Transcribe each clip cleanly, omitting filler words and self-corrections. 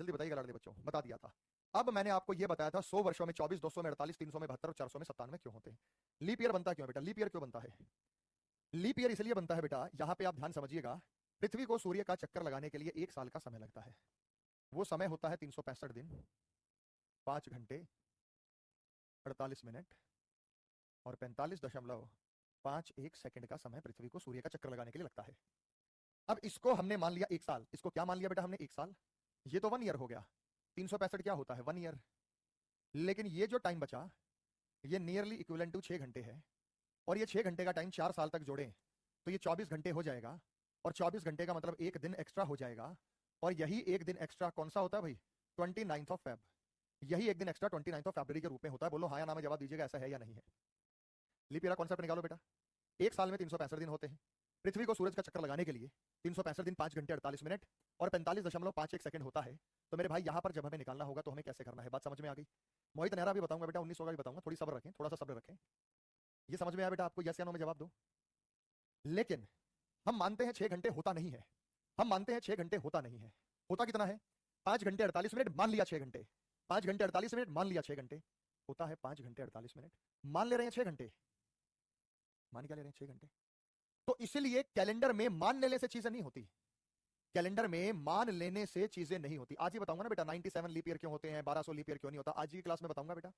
जल्दी बताइएगा लाडले बच्चों, बता दिया था। अब मैंने आपको यह बताया था 100 वर्षों में 24, 200 में 48, 300 में 72 और 400 में 97 क्यों होते हैं। लीप ईयर बनता क्यों है बेटा? लीप ईयर क्यों बनता है? लीप ईयर इसलिए बनता है बेटा, यहां पे आप ध्यान समझिएगा, पृथ्वी को सूर्य का चक्कर लगाने के लिए 1 साल का समय लगता है। वो समय होता है 365 दिन, 5 घंटे, 48 मिनट और 45.51 सेकंड का समय पृथ्वी को सूर्य का चक्कर लगाने के लिए लगता है। अब इसको हमने मान लिया 1 साल। इसको क्या मान लिया बेटा हमने? 1 साल। ये तो 1 ईयर हो गया। 365 क्या होता है? 1 ईयर। लेकिन ये जो टाइम बचा, ये नियरली इक्विवेलेंट टू 6 घंटे है। और ये 6 घंटे का टाइम 4 साल तक जोड़ें तो ये 24 घंटे हो जाएगा। और 24 घंटे का मतलब 1 दिन एक्स्ट्रा हो जाएगा। और यही 1 दिन एक्स्ट्रा कौन सा होता है भाई? 29 ऑफ फेब। यही 1 दिन एक्स्ट्रा 29 ऑफ फरवरी के रूप में होता है। बोलो हाँ या ना में जवाब दीजिएगा, ऐसा है या नहीं है? लीप ईयर कॉन्सेप्ट निकालो बेटा। 1 साल में 365 दिन होते हैं। पृथ्वी को सूरज का चक्कर लगाने के लिए 365 दिन, 5 घंटे 48 मिनट और 45.51 सेकंड होता है। तो मेरे भाई यहां पर जब हमें निकालना होगा तो हमें कैसे करना है? बात समझ में आ गई? मोहित नेहरा भी बताऊंगा बेटा, 1900 का भी बताऊंगा। थोड़ी सब्र रखें, थोड़ा सा सब्र रखें। ये समझ में आया बेटा आपको? यस या नो में जवाब दो। लेकिन हम मानते हैं 6 घंटे होता नहीं है। हम मानते हैं 6 घंटे होता नहीं है। होता कितना है? 5 घंटे 48 मिनट मान लिया 6 घंटे। 5 घंटे 48 मिनट मान लिया 6 घंटे। होता है 5 घंटे 48 मिनट। मान ले रहे हैं 6 घंटे। मान क्या ले रहे हैं? 6 घंटे। तो इसीलिए कैलेंडर में मान लेने से चीजें नहीं होती। कैलेंडर में मान लेने से चीजें नहीं होती। आज ही बताऊंगा ना बेटा 97 लीप ईयर क्यों होते हैं, 1200 लीप ईयर क्यों नहीं होता। आज ही की क्लास में बताऊंगा बेटा।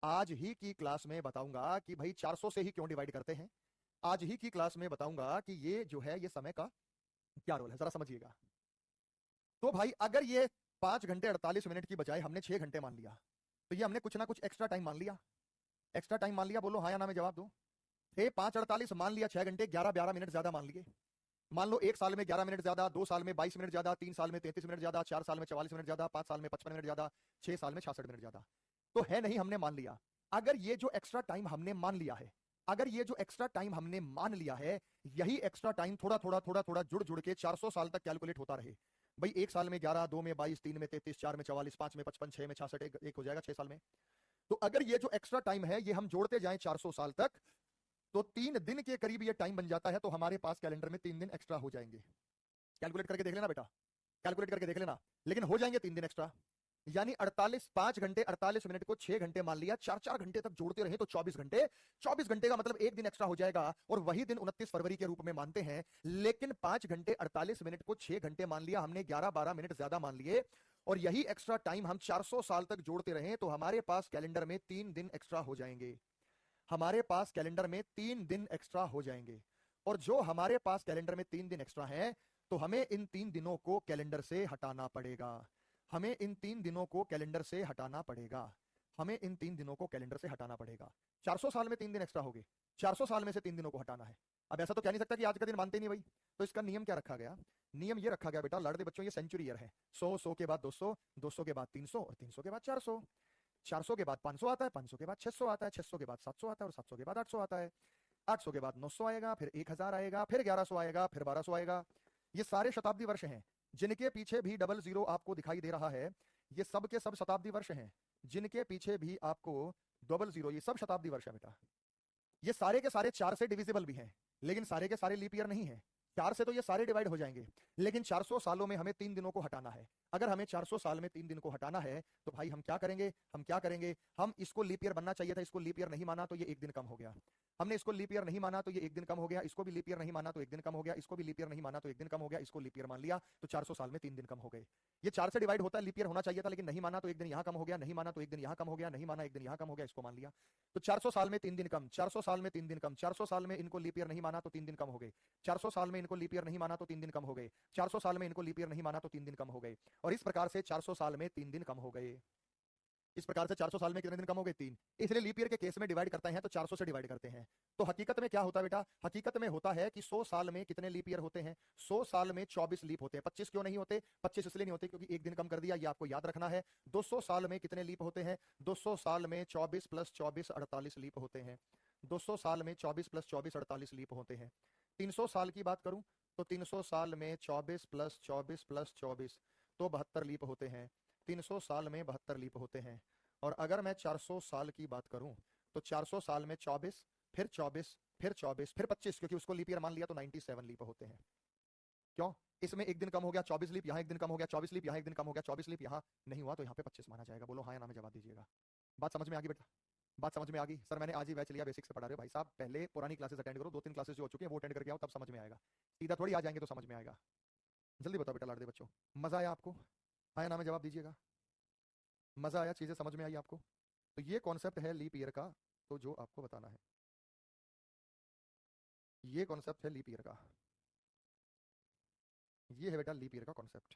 आज ही की क्लास में बताऊंगा कि भाई 400 से ही क्यों डिवाइड करते हैं। आज ही की क्लास में बताऊंगा कि ये जो है ये समय का क्या रोल है, जरा समझिएगा। तो भाई अगर ये 5 घंटे 48 मिनट की बजाय हमने 6 घंटे मान लिया तो ये हमने कुछ ना कुछ एक्स्ट्रा टाइम मान लिया। एक्स्ट्रा टाइम मान लिया। बोलो हाँ या ना में जवाब दो। 5:48 मान लिया, 6 घंटे 11-12 मिनट ज्यादा मान लिए। मान लो 1 साल में 11 मिनट ज्यादा, 2 साल में 22 मिनट ज्यादा, 3 साल में 33 मिनट ज्यादा, 4 साल में 44 मिनट ज्यादा, 5 साल में 55 मिनट ज्यादा, 6 साल में 66 मिनट ज्यादा। तो है नहीं, हमने मान लिया। अगर ये जो एक्स्ट्रा टाइम हमने मान लिया है, अगर ये जो एक्स्ट्रा टाइम हमने मान लिया है, यही एक्स्ट्रा टाइम थोड़ा थोड़ा थोड़ा थोड़ा जुड़ जुड़ के 400 साल तक कैलकुलेट होता रहे। भाई 1 साल में 11, 2 में 22, 3 में 33, 4 में 44, 5 में 55, 6 में 66, एक हो जाएगा 6 साल में। तो अगर ये जो एक्स्ट्रा टाइम है ये हम जोड़ते जाएं 400 साल तक, तो 3 दिन के करीब ये टाइम बन जाता है। तो हमारे पास कैलेंडर में 3 दिन एक्स्ट्रा हो जाएंगे। कैलकुलेट करके देख लेना बेटा, कैलकुलेट करके देख लेना। लेकिन हो जाएंगे 3 दिन एक्स्ट्रा। यानी 5 घंटे 48 मिनट को 6 घंटे मान लिया, 4-4 घंटे तक जोड़ते रहे तो 24 घंटे। 24 घंटे का मतलब 1 दिन एक्स्ट्रा हो जाएगा और वही दिन 29 फरवरी के रूप में मानते हैं। लेकिन 5 घंटे 48 मिनट को 6 घंटे मान लिया हमने, 11-12 मिनट ज्यादा मान लिए और यही एक्स्ट्रा टाइम हम 400 साल तक जोड़ते रहे तो हमारे पास कैलेंडर में 3 दिन एक्स्ट्रा हो जाएंगे। हमारे पास कैलेंडर में 3 दिन एक्स्ट्रा हो जाएंगे। और जो हमारे पास कैलेंडर में 3 दिन एक्स्ट्रा है तो हमें इन 3 दिनों को कैलेंडर से हटाना पड़ेगा। हमें इन 3 दिनों को कैलेंडर से हटाना पड़ेगा। हमें इन 3 दिनों को कैलेंडर से हटाना पड़ेगा। 400 साल में 3 दिन एक्स्ट्रा हो गए, 400 साल में से 3 दिनों को हटाना है। अब ऐसा तो कह नहीं सकता कि आज का दिन मानते नहीं भाई। तो इसका नियम क्या रखा गया? नियम ये रखा गया बेटा, लाडले बच्चों, ये सेंचुरी ईयर है। 100 के बाद 200, 200 के बाद 300 और 300 के बाद 400। 400 के बाद 500 आता है, 500 के बाद 600 आता है, 600 के बाद 700 आता है और 700 के बाद 800 आता है। 800 के बाद 900 आएगा, फिर 1000 आएगा, फिर 1100 आएगा, फिर 1200 आएगा। ये सारे शताब्दी वर्ष हैं जिनके पीछे भी डबल जीरो आपको दिखाई दे रहा है। ये सब के सब शताब्दी वर्ष हैं जिनके पीछे भी आपको डबल जीरो, ये सब शताब्दी वर्ष है बेटा। ये सारे के सारे 4 से डिविजिबल भी हैं, लेकिन सारे के सारे लीप ईयर नहीं है। 4 से तो ये सारे डिवाइड हो जाएंगे, लेकिन 400 सालों में हमें 3 दिनों को हटाना है। अगर हमें 400 साल में 3 दिन को हटाना है तो भाई हम क्या करेंगे? हम क्या करेंगे? हम इसको लीप ईयर बनना चाहिए था, इसको लीप ईयर नहीं माना तो ये 1 दिन कम हो गया। हमने इसको लीप ईयर नहीं माना तो ये 1 दिन कम हो गया। इसको भी लीप ईयर नहीं माना तो 1 दिन कम हो गया। इसको भी लीप ईयर नहीं माना तो 1 दिन कम हो गया। इसको लीप ईयर मान लिया तो 400 साल में 3 दिन कम हो गए। ये 4 से डिवाइड होता है, लीप ईयर होना चाहिए था, लेकिन नहीं माना तो 1 दिन यहां कम हो गया, नहीं माना तो 1 दिन यहां कम हो गया, नहीं माना 1 दिन यहां कम हो गया, इसको मान लिया। तो 400 साल में 3 दिन कम, 400 साल में 3 दिन कम, 400 साल में इनको लीप ईयर नहीं माना तो 3 दिन कम हो गए, 400 साल में इनको लीप ईयर नहीं माना तो 3 दिन कम हो गए, 400 साल में इनको लीप ईयर नहीं माना तो 3 दिन कम हो गए। और इस प्रकार से 400 साल में 3 दिन कम हो गए। इस प्रकार से 400 साल में कितने दिन कम हो गए? 3। इसलिए लीप ईयर के केस में डिवाइड करते हैं तो 400 से डिवाइड करते हैं। तो हकीकत में क्या होता है बेटा? हकीकत में होता है कि 100 साल में कितने लीप ईयर होते हैं? 100 साल में 24 लीप होते हैं। 25 क्यों नहीं होते? 25 इसलिए नहीं होते क्योंकि 1 दिन कम कर दिया, ये आपको याद रखना है। 200 साल में कितने लीप होते हैं? 200 साल में 24 + 24 48 लीप होते हैं। 200 साल में 24 + 24 48 लीप होते हैं। 300 साल की बात करूं तो 300 साल में 24 + 24 + 24 तो 72 लीप होते हैं। 300 साल में 72 लीप होते हैं। और अगर मैं 400 साल की बात करूं तो 400 साल में 24, फिर 24, फिर 24, फिर 25, क्योंकि उसको लीप ईयर मान लिया तो 97 लीप होते हैं। क्यों? इसमें एक दिन कम हो गया 24 लीप, यहाँ एक दिन कम हो गया 24 लीप, यहाँ एक दिन कम हो गया 24 लीप, यहाँ नहीं हुआ तो यहाँ पे 25 माना जाएगा। बोलो हाँ या ना में जवाब दीजिएगा। बात समझ में आ गई बेटा? बात समझ में आ गई? सर मैंने आज ही बैच लिया, बेसिक से पढ़ा रहे हो भाई साहब, पहले पुरानी क्लासेस अटेंड करो, 2-3 क्लासेस जो हो चुकी है वो अटेंड करके आओ, तब समझ में आएगा। सीधा थोड़ी आ जाएंगे तो समझ में आएगा। जल्दी बताओ बेटा लाडले बच्चों, मजा आया आपको? हाँ या ना में जवाब दीजिएगा। मजा आया, चीजें समझ में आई आपको? तो ये कॉन्सेप्ट है लीप ईयर का, तो जो आपको बताना है ये कॉन्सेप्ट है लीप ईयर का। ये है बेटा लीप ईयर का कॉन्सेप्ट।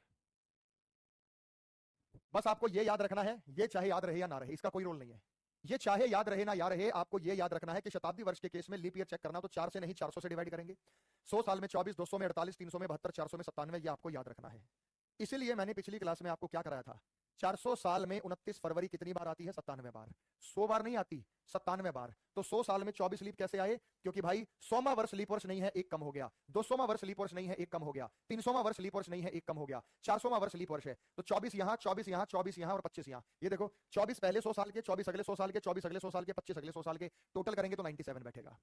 बस आपको ये याद रखना है, ये चाहे याद रहे या ना रहे, इसका कोई रोल नहीं है। ये चाहे याद रहे ना याद रहे, आपको ये याद रखना है कि शताब्दी वर्ष के केस में लीप ईयर चेक करना तो 4 से नहीं 400 से डिवाइड करेंगे। 100 साल में 24, 200 में 48, 300 में 72, 400 में 97, ये आपको याद रखना है। इसीलिए मैंने पिछली क्लास में आपको क्या कराया था, 400 साल में 29 फरवरी कितनी बार आती है? 97 बार। 100 बार नहीं आती, 97 बार। तो 100 साल में 24 लीप कैसे आए? क्योंकि भाई 100वां वर्ष लीप वर्ष नहीं है, एक कम हो गया। 200वां वर्ष लीप वर्ष नहीं है, एक कम हो गया। 300वां वर्ष लीप वर्ष नहीं है, एक कम हो गया। 400वां वर्ष लीप वर्ष है, तो 24 यहां, 24 यहां, 24 यहां और 25 यहां। ये देखो 24 पहले 100 साल के, 24 अगले 100 साल के, 24 अगले 100 साल के, 25 अगले 100 साल के, टोटल करेंगे तो 97 बैठेगा।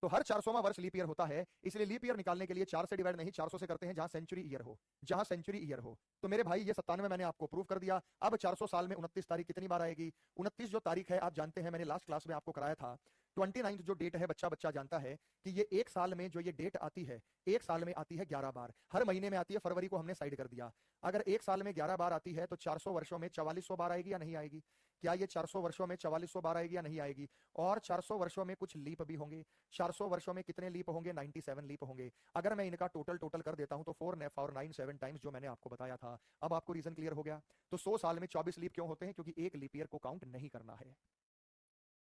तो हर 400वां वर्ष लीप ईयर होता है, इसलिए लीप ईयर निकालने के लिए 4 से डिवाइड नहीं 400 से करते हैं, जहां सेंचुरी ईयर हो, जहां सेंचुरी ईयर हो। तो मेरे भाई ये 97 मैंने आपको प्रूव कर दिया। अब 400 साल में 29 तारीख कितनी बार आएगी? 29 जो तारीख है आप जानते हैं, मैंने लास्ट क्लास में आपको कराया था। 29 जो डेट है बच्चा बच्चा जानता है कि ये एक साल में जो ये डेट आती है, एक साल में आती है 11 बार, हर महीने में आती है। फरवरी को हमने साइड कर दिया। अगर एक साल में 11 बार आती है तो 400 वर्षों में 4400 बार आएगी या नहीं आएगी? क्या ये 400 वर्षों में 4400 बार आएगी या नहीं आएगी? और 400 वर्षों में कुछ लीप भी होंगे। 400 वर्षों में कितने लीप होंगे? 97 लीप होंगे। अगर मैं इनका टोटल कर देता हूं तो 497 टाइम्स जो मैंने आपको बताया था। अब आपको रीजन क्लियर हो गया? तो 100 साल में 24 लीप क्यों होते हैं? क्योंकि एक लीप ईयर को काउंट नहीं करना है।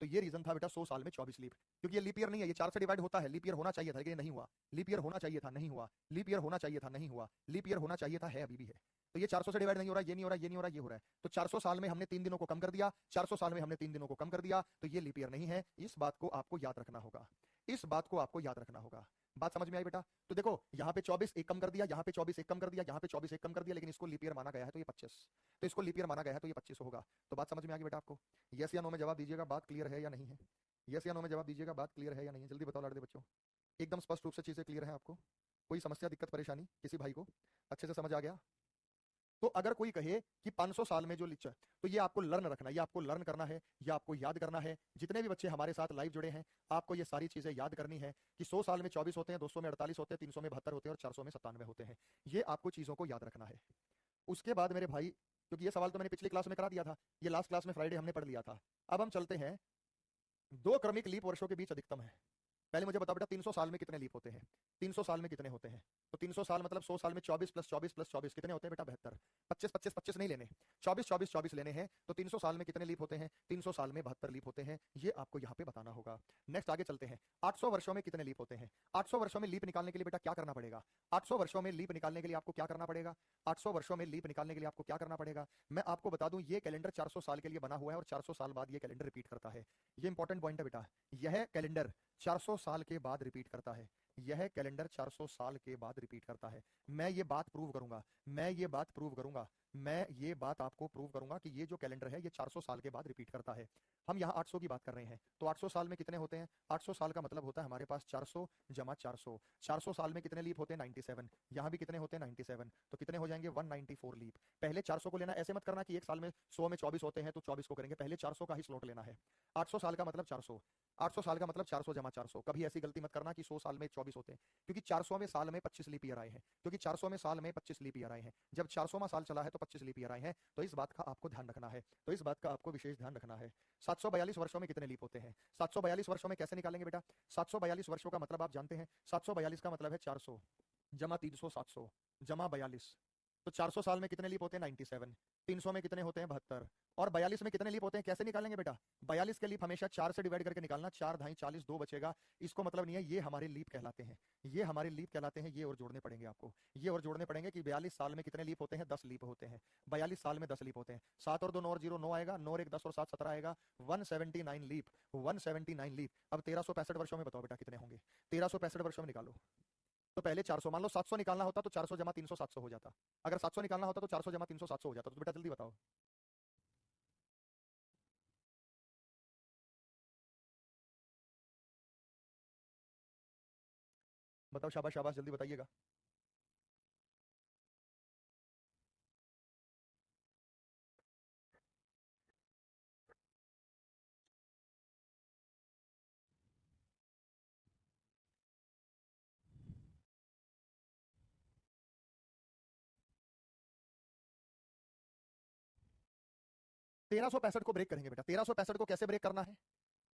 तो ये रीजन था बेटा 100 साल में 24 लीप। क्योंकि ये लीप ईयर नहीं है, ये 4 से डिवाइड होता है। लीप ईयर होना चाहिए था लेकिन नहीं हुआ। लीप ईयर होना चाहिए था, नहीं हुआ। लीप ईयर होना चाहिए था, नहीं हुआ। लीप ईयर होना चाहिए था, है अभी भी है। तो ये 400 से डिवाइड नहीं हो रहा, ये नहीं हो रहा, ये नहीं हो रहा, ये हो रहा है। तो 400 साल में हमने 3 दिनों को कम कर दिया, 400 साल में हमने 3 दिनों को कम कर दिया, तो ये लीप ईयर नहीं है। इस बात को आपको याद रखना होगा, इस बात को आपको याद रखना होगा। बात समझ में आई बेटा? तो देखो यहाँ पे 24 एक कम कर दिया, यहाँ पे 24 एक कम कर दिया, यहाँ पे 24 एक कम कर दिया, लेकिन इसको लीप ईयर माना गया है तो ये 25, तो इसको लीप ईयर माना गया है तो ये 25 होगा। तो बात समझ में आ गई बेटा आपको? यस या नो में जवाब दीजिएगा, बात क्लियर है या नहीं है? यस या नो में जवाब दीजिएगा, बात क्लियर है या नहीं है? जल्दी बताओ लाडले बच्चों, एकदम स्पष्ट रूप से चीजें क्लियर है आपको? कोई समस्या, दिक्कत, परेशानी किसी भाई को? अच्छे से समझ आ गया? तो अगर कोई कहे कि 500 साल में जो लिच, तो ये आपको लर्न रखना है, ये आपको लर्न करना है, ये आपको याद करना है। जितने भी बच्चे हमारे साथ लाइव जुड़े हैं, आपको ये सारी चीजें याद करनी है कि 100 साल में 24 होते हैं, 200 में 48 होते हैं, 300 में 72 होते हैं और 400 में 97 होते हैं। ये आपको चीजों को याद रखना है। उसके बाद मेरे भाई, क्योंकि ये सवाल तो मैंने पिछली क्लास में करा दिया था, ये लास्ट क्लास में फ्राइडे हमने पढ़ लिया था। अब हम चलते हैं, 2 क्रमिक लीप वर्षों के बीच अधिकतम है। पहले मुझे बताओ बेटा 300 साल में कितने लीप होते हैं? 300 साल में कितने होते हैं? तो 300 साल मतलब 100 साल में 24 प्लस 24 प्लस 24 कितने होते हैं बेटा? 72। 25 25 25 नहीं लेने, 24 24 24 लेने हैं। तो 300 साल में कितने लीप होते हैं? 300 साल में 72 लीप होते हैं। ये आपको यहाँ पे बताना होगा। नेक्स्ट आगे चलते हैं, 800 वर्षों में कितने लीप होते हैं? 800 वर्षों में लीप निकालने के लिए बेटा क्या करना पड़ेगा? 800 वर्षों में लीप निकालने के लिए आपको क्या करना पड़ेगा? 800 वर्षों में लीप निकालने के लिए आपको क्या करना पड़ेगा? मैं आपको बता दूं, ये कैलेंडर 400 साल के लिए बना हुआ है और 400 साल बाद ये कैलेंडर रिपीट करता है। ये इंपॉर्टेंट पॉइंट है बेटा, यह कैलेंडर 400 साल के बाद रिपीट करता है। यह कैलेंडर 400 साल के बाद रिपीट करता है। मैं ये बात प्रूव करूंगा, मैं ये बात प्रूव करूंगा, मैं ये बात आपको प्रूव करूंगा कि ये जो कैलेंडर है ये 400 साल के बाद रिपीट करता है। हम यहाँ 800 की बात कर रहे हैं, तो 800 साल में कितने होते हैं? 800 साल का मतलब होता है हमारे पास 400 जमा 400। 400 साल में कितने लीप होते हैं? 97। यहाँ भी कितने होते हैं? 97। तो कितने हो जाएंगे? 194 लीप। पहले 400 को लेना, ऐसे मत करना कि एक साल में 100 में 24 होते हैं तो 24 को करेंगे, पहले 400 का ही स्लॉट लेना है। 800 साल का मतलब 400, 800 साल का मतलब 400 जमा 400। कभी ऐसी गलती मत करना कि 100 साल में 24 होते हैं, क्योंकि 400वें साल में 25 लीप ईयर आए हैं, क्योंकि 400वें साल में 25 लीप ईयर आए हैं। जब 400वां साल चला है तो 25 लीप ईयर आए हैं। तो इस बात का आपको ध्यान रखना है, तो इस बात का आपको विशेष ध्यान रखना है। 742 वर्षों में कितने लीप होते हैं? 742 वर्षों में कैसे निकालेंगे बेटा? 742 वर्षों का मतलब आप जानते हैं, 742 का मतलब है 400 जमा 300 700 जमा 42। तो 400 साल में कितने लीप होते हैं? 97। 300 में कितने होते हैं? 72। और 42 में कितने लीप होते हैं? कैसे निकालेंगे बेटा? 42 के लीप हमेशा 4 से डिवाइड करके निकालना, 4 ढाई 40, 2 बचेगा। इसको मतलब नहीं है, ये हमारे लीप कहलाते हैं, ये हमारे लीप कहलाते हैं। ये और जोड़ने पड़ेंगे आपको, ये और जोड़ने पड़ेंगे कि 42 साल में कितने लीप होते हैं? 10 लीप होते हैं। 42 साल में 10 लीप होते हैं। 7 और 2 9 और 0 9 आएगा, 9 और 1 10 और 7 17 आएगा। 179 लीप, 179 लीप। अब 1365 वर्षों में बताओ बेटा कितने होंगे? 1365 वर्षों में निकालो। तो पहले 400, मान लो 700 निकालना होता तो 400 जमा 300 700 हो जाता। अगर 700 निकालना होता तो 400 जमा 300 700 हो जाता। तो बेटा जल्दी बताओ। बताओ, शाबाश शाबाश, जल्दी बताइएगा। 1365 को ब्रेक करेंगे बेटा। 1365 को कैसे ब्रेक करना है?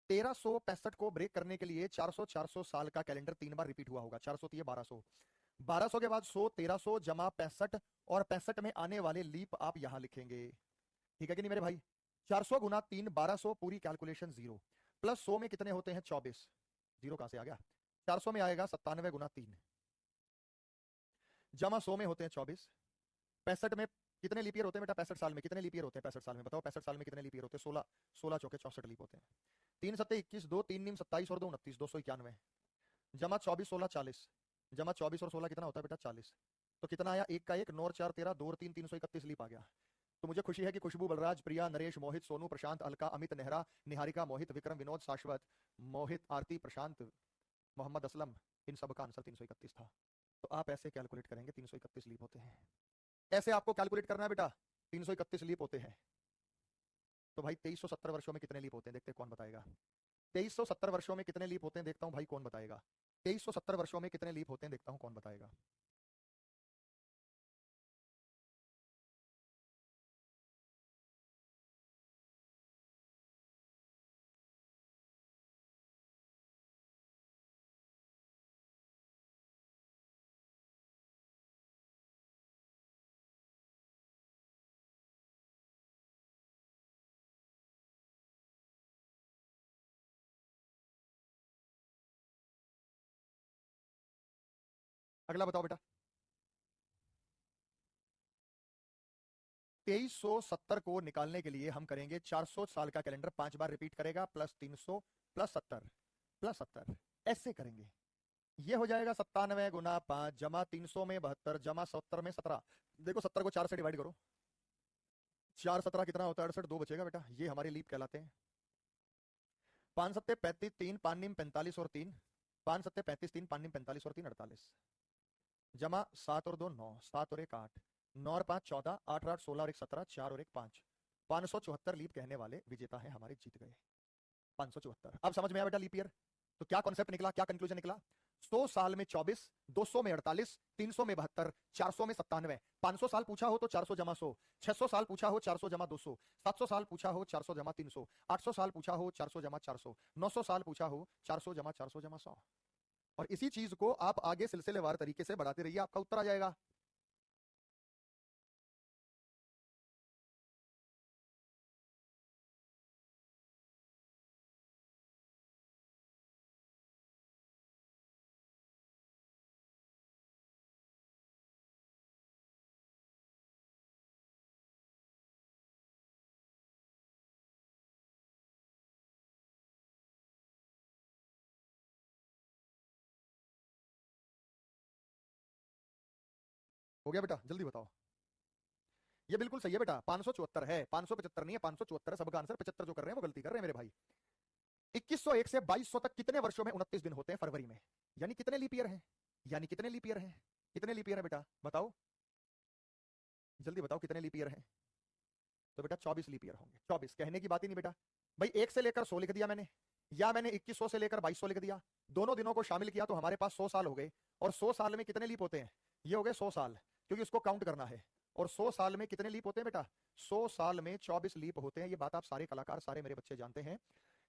1365 को ब्रेक करने के लिए 400 साल का कैलेंडर 3 बार रिपीट हुआ होगा। 400 तो ये 1200, 1200 के बाद 100, 1300 जमा 65, और 65 में आने वाले लीप आप यहां लिखेंगे। ठीक है कि नहीं मेरे भाई? 400 गुना 3 1200, पूरी कैलकुलेशन जीरो। प्लस 100 में कितने होते हैं? 24। जीरो कहां से आ गया? 400 में आएगा 97 गुना 3, जमा 100 में होते हैं 24। 65 में कितने लीप ईयर होते हैं बेटा? 65 साल में कितने लीप ईयर होते हैं? 65 साल में बताओ, 65 साल में कितने लीप ईयर होते हैं? 16, 16 चौके 64 लीप होते हैं। 3 सत्ते 21, 2 3 नीम 27 और 2 29, 291, जमा 24 16 40, जमा 24 और 16 कितना होता है बेटा? 40। तो कितना आया? 1 का 1, 9 और 4 13, 2 और 3 331 लीप आ गया। तो मुझे खुशी है कि खुशबू, बलराज, प्रिया, नरेश, मोहित, सोनू, प्रशांत, अलका, अमित, नेहरा, निहारिका, मोहित, विक्रम, विनोद, शाश्वत, मोहित, आरती, प्रशांत, मोहम्मद असलम, इन सब का आंसर 331 था। तो आप ऐसे कैलकुलेट करेंगे 331 लीप होते हैं। ऐसे आपको कैलकुलेट करना है बेटा, 331 लीप होते हैं। तो भाई 2370 वर्षों में कितने लीप होते हैं? देखते हैं कौन बताएगा। 2370 वर्षों में कितने लीप होते हैं? देखता हूं भाई कौन बताएगा। 2370 वर्षों में कितने लीप होते हैं? देखता हूं कौन बताएगा। अगला बताओ बेटा। 2370 को निकालने के लिए हम करेंगे 400 साल का कैलेंडर 5 बार रिपीट करेगा, प्लस 300 प्लस 70 प्लस 70, ऐसे करेंगे। ये हो जाएगा 97 गुना 5, जमा 300 में 72, जमा 70 में 17। देखो 70 को 4 से डिवाइड करो, 4 17 कितना होता है? 68, 2 बचेगा बेटा। ये हमारे लीप कहलाते हैं। 5 सत्ते 35, 3 5 नीम 45 और 3, 5 सत्ते 35, 3 5 नीम 45 और 3 48, जमा 7 और 2 9, 7 और 1 8, 9 और 5 14, 8 और 8 16 और 1 17, 4 और 1 5, 574 लीप कहने वाले विजेता है हमारे, जीत गए 574। अब समझ में आया बेटा लीप ईयर? तो क्या कॉन्सेप्ट निकला, क्या कंक्लूजन निकला? 100 साल में 24, 200 में 48, 300 में 72, 400 में 97, 500 साल पूछा हो तो 400 जमा 100, 600 साल पूछा हो 400 जमा 200, 700 साल पूछा हो 400 जमा 300, 800 साल पूछा हो 400 जमा 400, 900 साल पूछा हो 400 जमा 400 जमा 100। और इसी चीज को आप आगे सिलसिलेवार तरीके से बढ़ाते रहिए, आपका उत्तर आ जाएगा। हो गया बेटा? जल्दी बताओ। ये बिल्कुल सही है बेटा, 574 है, 575 नहीं है, 574 है। सबका आंसर 75 जो कर रहे हैं वो गलती कर रहे हैं मेरे भाई। 2101 से 2200 तक कितने वर्षों में 29 दिन होते हैं फरवरी में? यानी कितने लीप ईयर हैं? यानी कितने लीप ईयर हैं? कितने लीप ईयर है बेटा? बताओ, जल्दी बताओ कितने लीप ईयर हैं? तो बेटा 24 लीप ईयर होंगे। 24 कहने की बात ही नहीं बेटा। भाई 1 से लेकर 100 लिख दिया मैंने, या मैंने 2100 से लेकर 2200 लिख दिया, दोनों दिनों को शामिल किया तो हमारे पास 100 साल हो गए। और 100 साल में कितने लीप होते हैं? ये हो गए 100 साल, क्योंकि उसको काउंट करना है। और 100 साल में कितने लीप होते हैं बेटा? 100 साल में 24 लीप होते हैं। ये बात आप सारे कलाकार, सारे मेरे बच्चे जानते हैं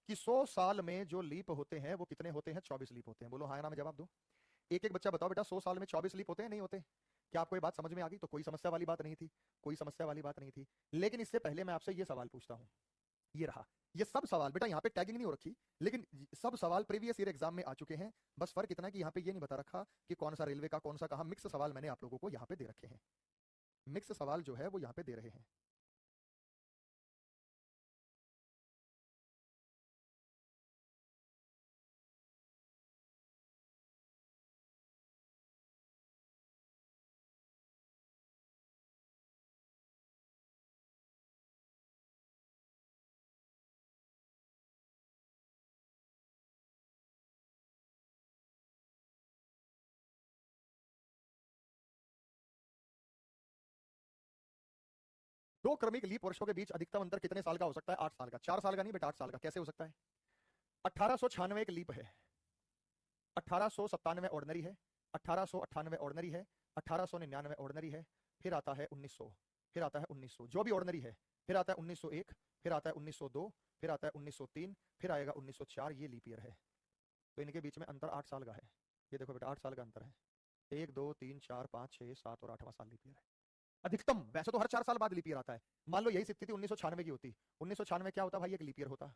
कि 100 साल में जो लीप होते हैं वो कितने होते हैं? 24 लीप होते हैं। बोलो हाँ ना मैं जवाब दूं? एक एक बच्चा बताओ बेटा, 100 साल में 24 लीप होते हैं नहीं होते? क्या आपको ये बात समझ में आ गई? तो कोई समस्या वाली बात नहीं थी, कोई समस्या वाली बात नहीं थी। लेकिन इससे पहले मैं आपसे ये सवाल पूछता हूं। ये रहा, ये सब सवाल बेटा, यहाँ पे टैगिंग नहीं हो रखी, लेकिन सब सवाल प्रीवियस ईयर एग्जाम में आ चुके हैं। बस फर्क इतना कि यहाँ पे ये नहीं बता रखा कि कौन सा रेलवे का, कौन सा कहा। मिक्स सवाल मैंने आप लोगों को यहाँ पे दे रखे हैं। मिक्स सवाल जो है वो यहाँ पे दे रहे हैं। 2 क्रमिक लीप वर्षों के बीच अधिकतम अंतर कितने साल का हो सकता है? 8 साल का। 4 साल का नहीं बेटा, 8 साल का। कैसे हो सकता है? 1896 एक लीप है, 1897 ऑर्डिनरी है, 1898 ऑर्डिनरी है, 1899 ऑर्डिनरी है, फिर आता है 1900, फिर आता है 1900। जो भी ऑर्डिनरी है फिर आता है 1901, फिर आता है 1902, फिर आता है 1903, फिर आएगा 1904, ये लीप ईयर है। तो इनके बीच में अंतर 8 साल का है। ये देखो बेटा 8 साल का अंतर है। 1 2 3 4 5 6 7 और 8वां साल लीप ईयर है अधिकतम। वैसे तो हर 4 साल बाद लीप ईयर आता है। मान लो यही स्थिति 1996 की होती। 1996 क्या होता भाई, एक लीप ईयर होता।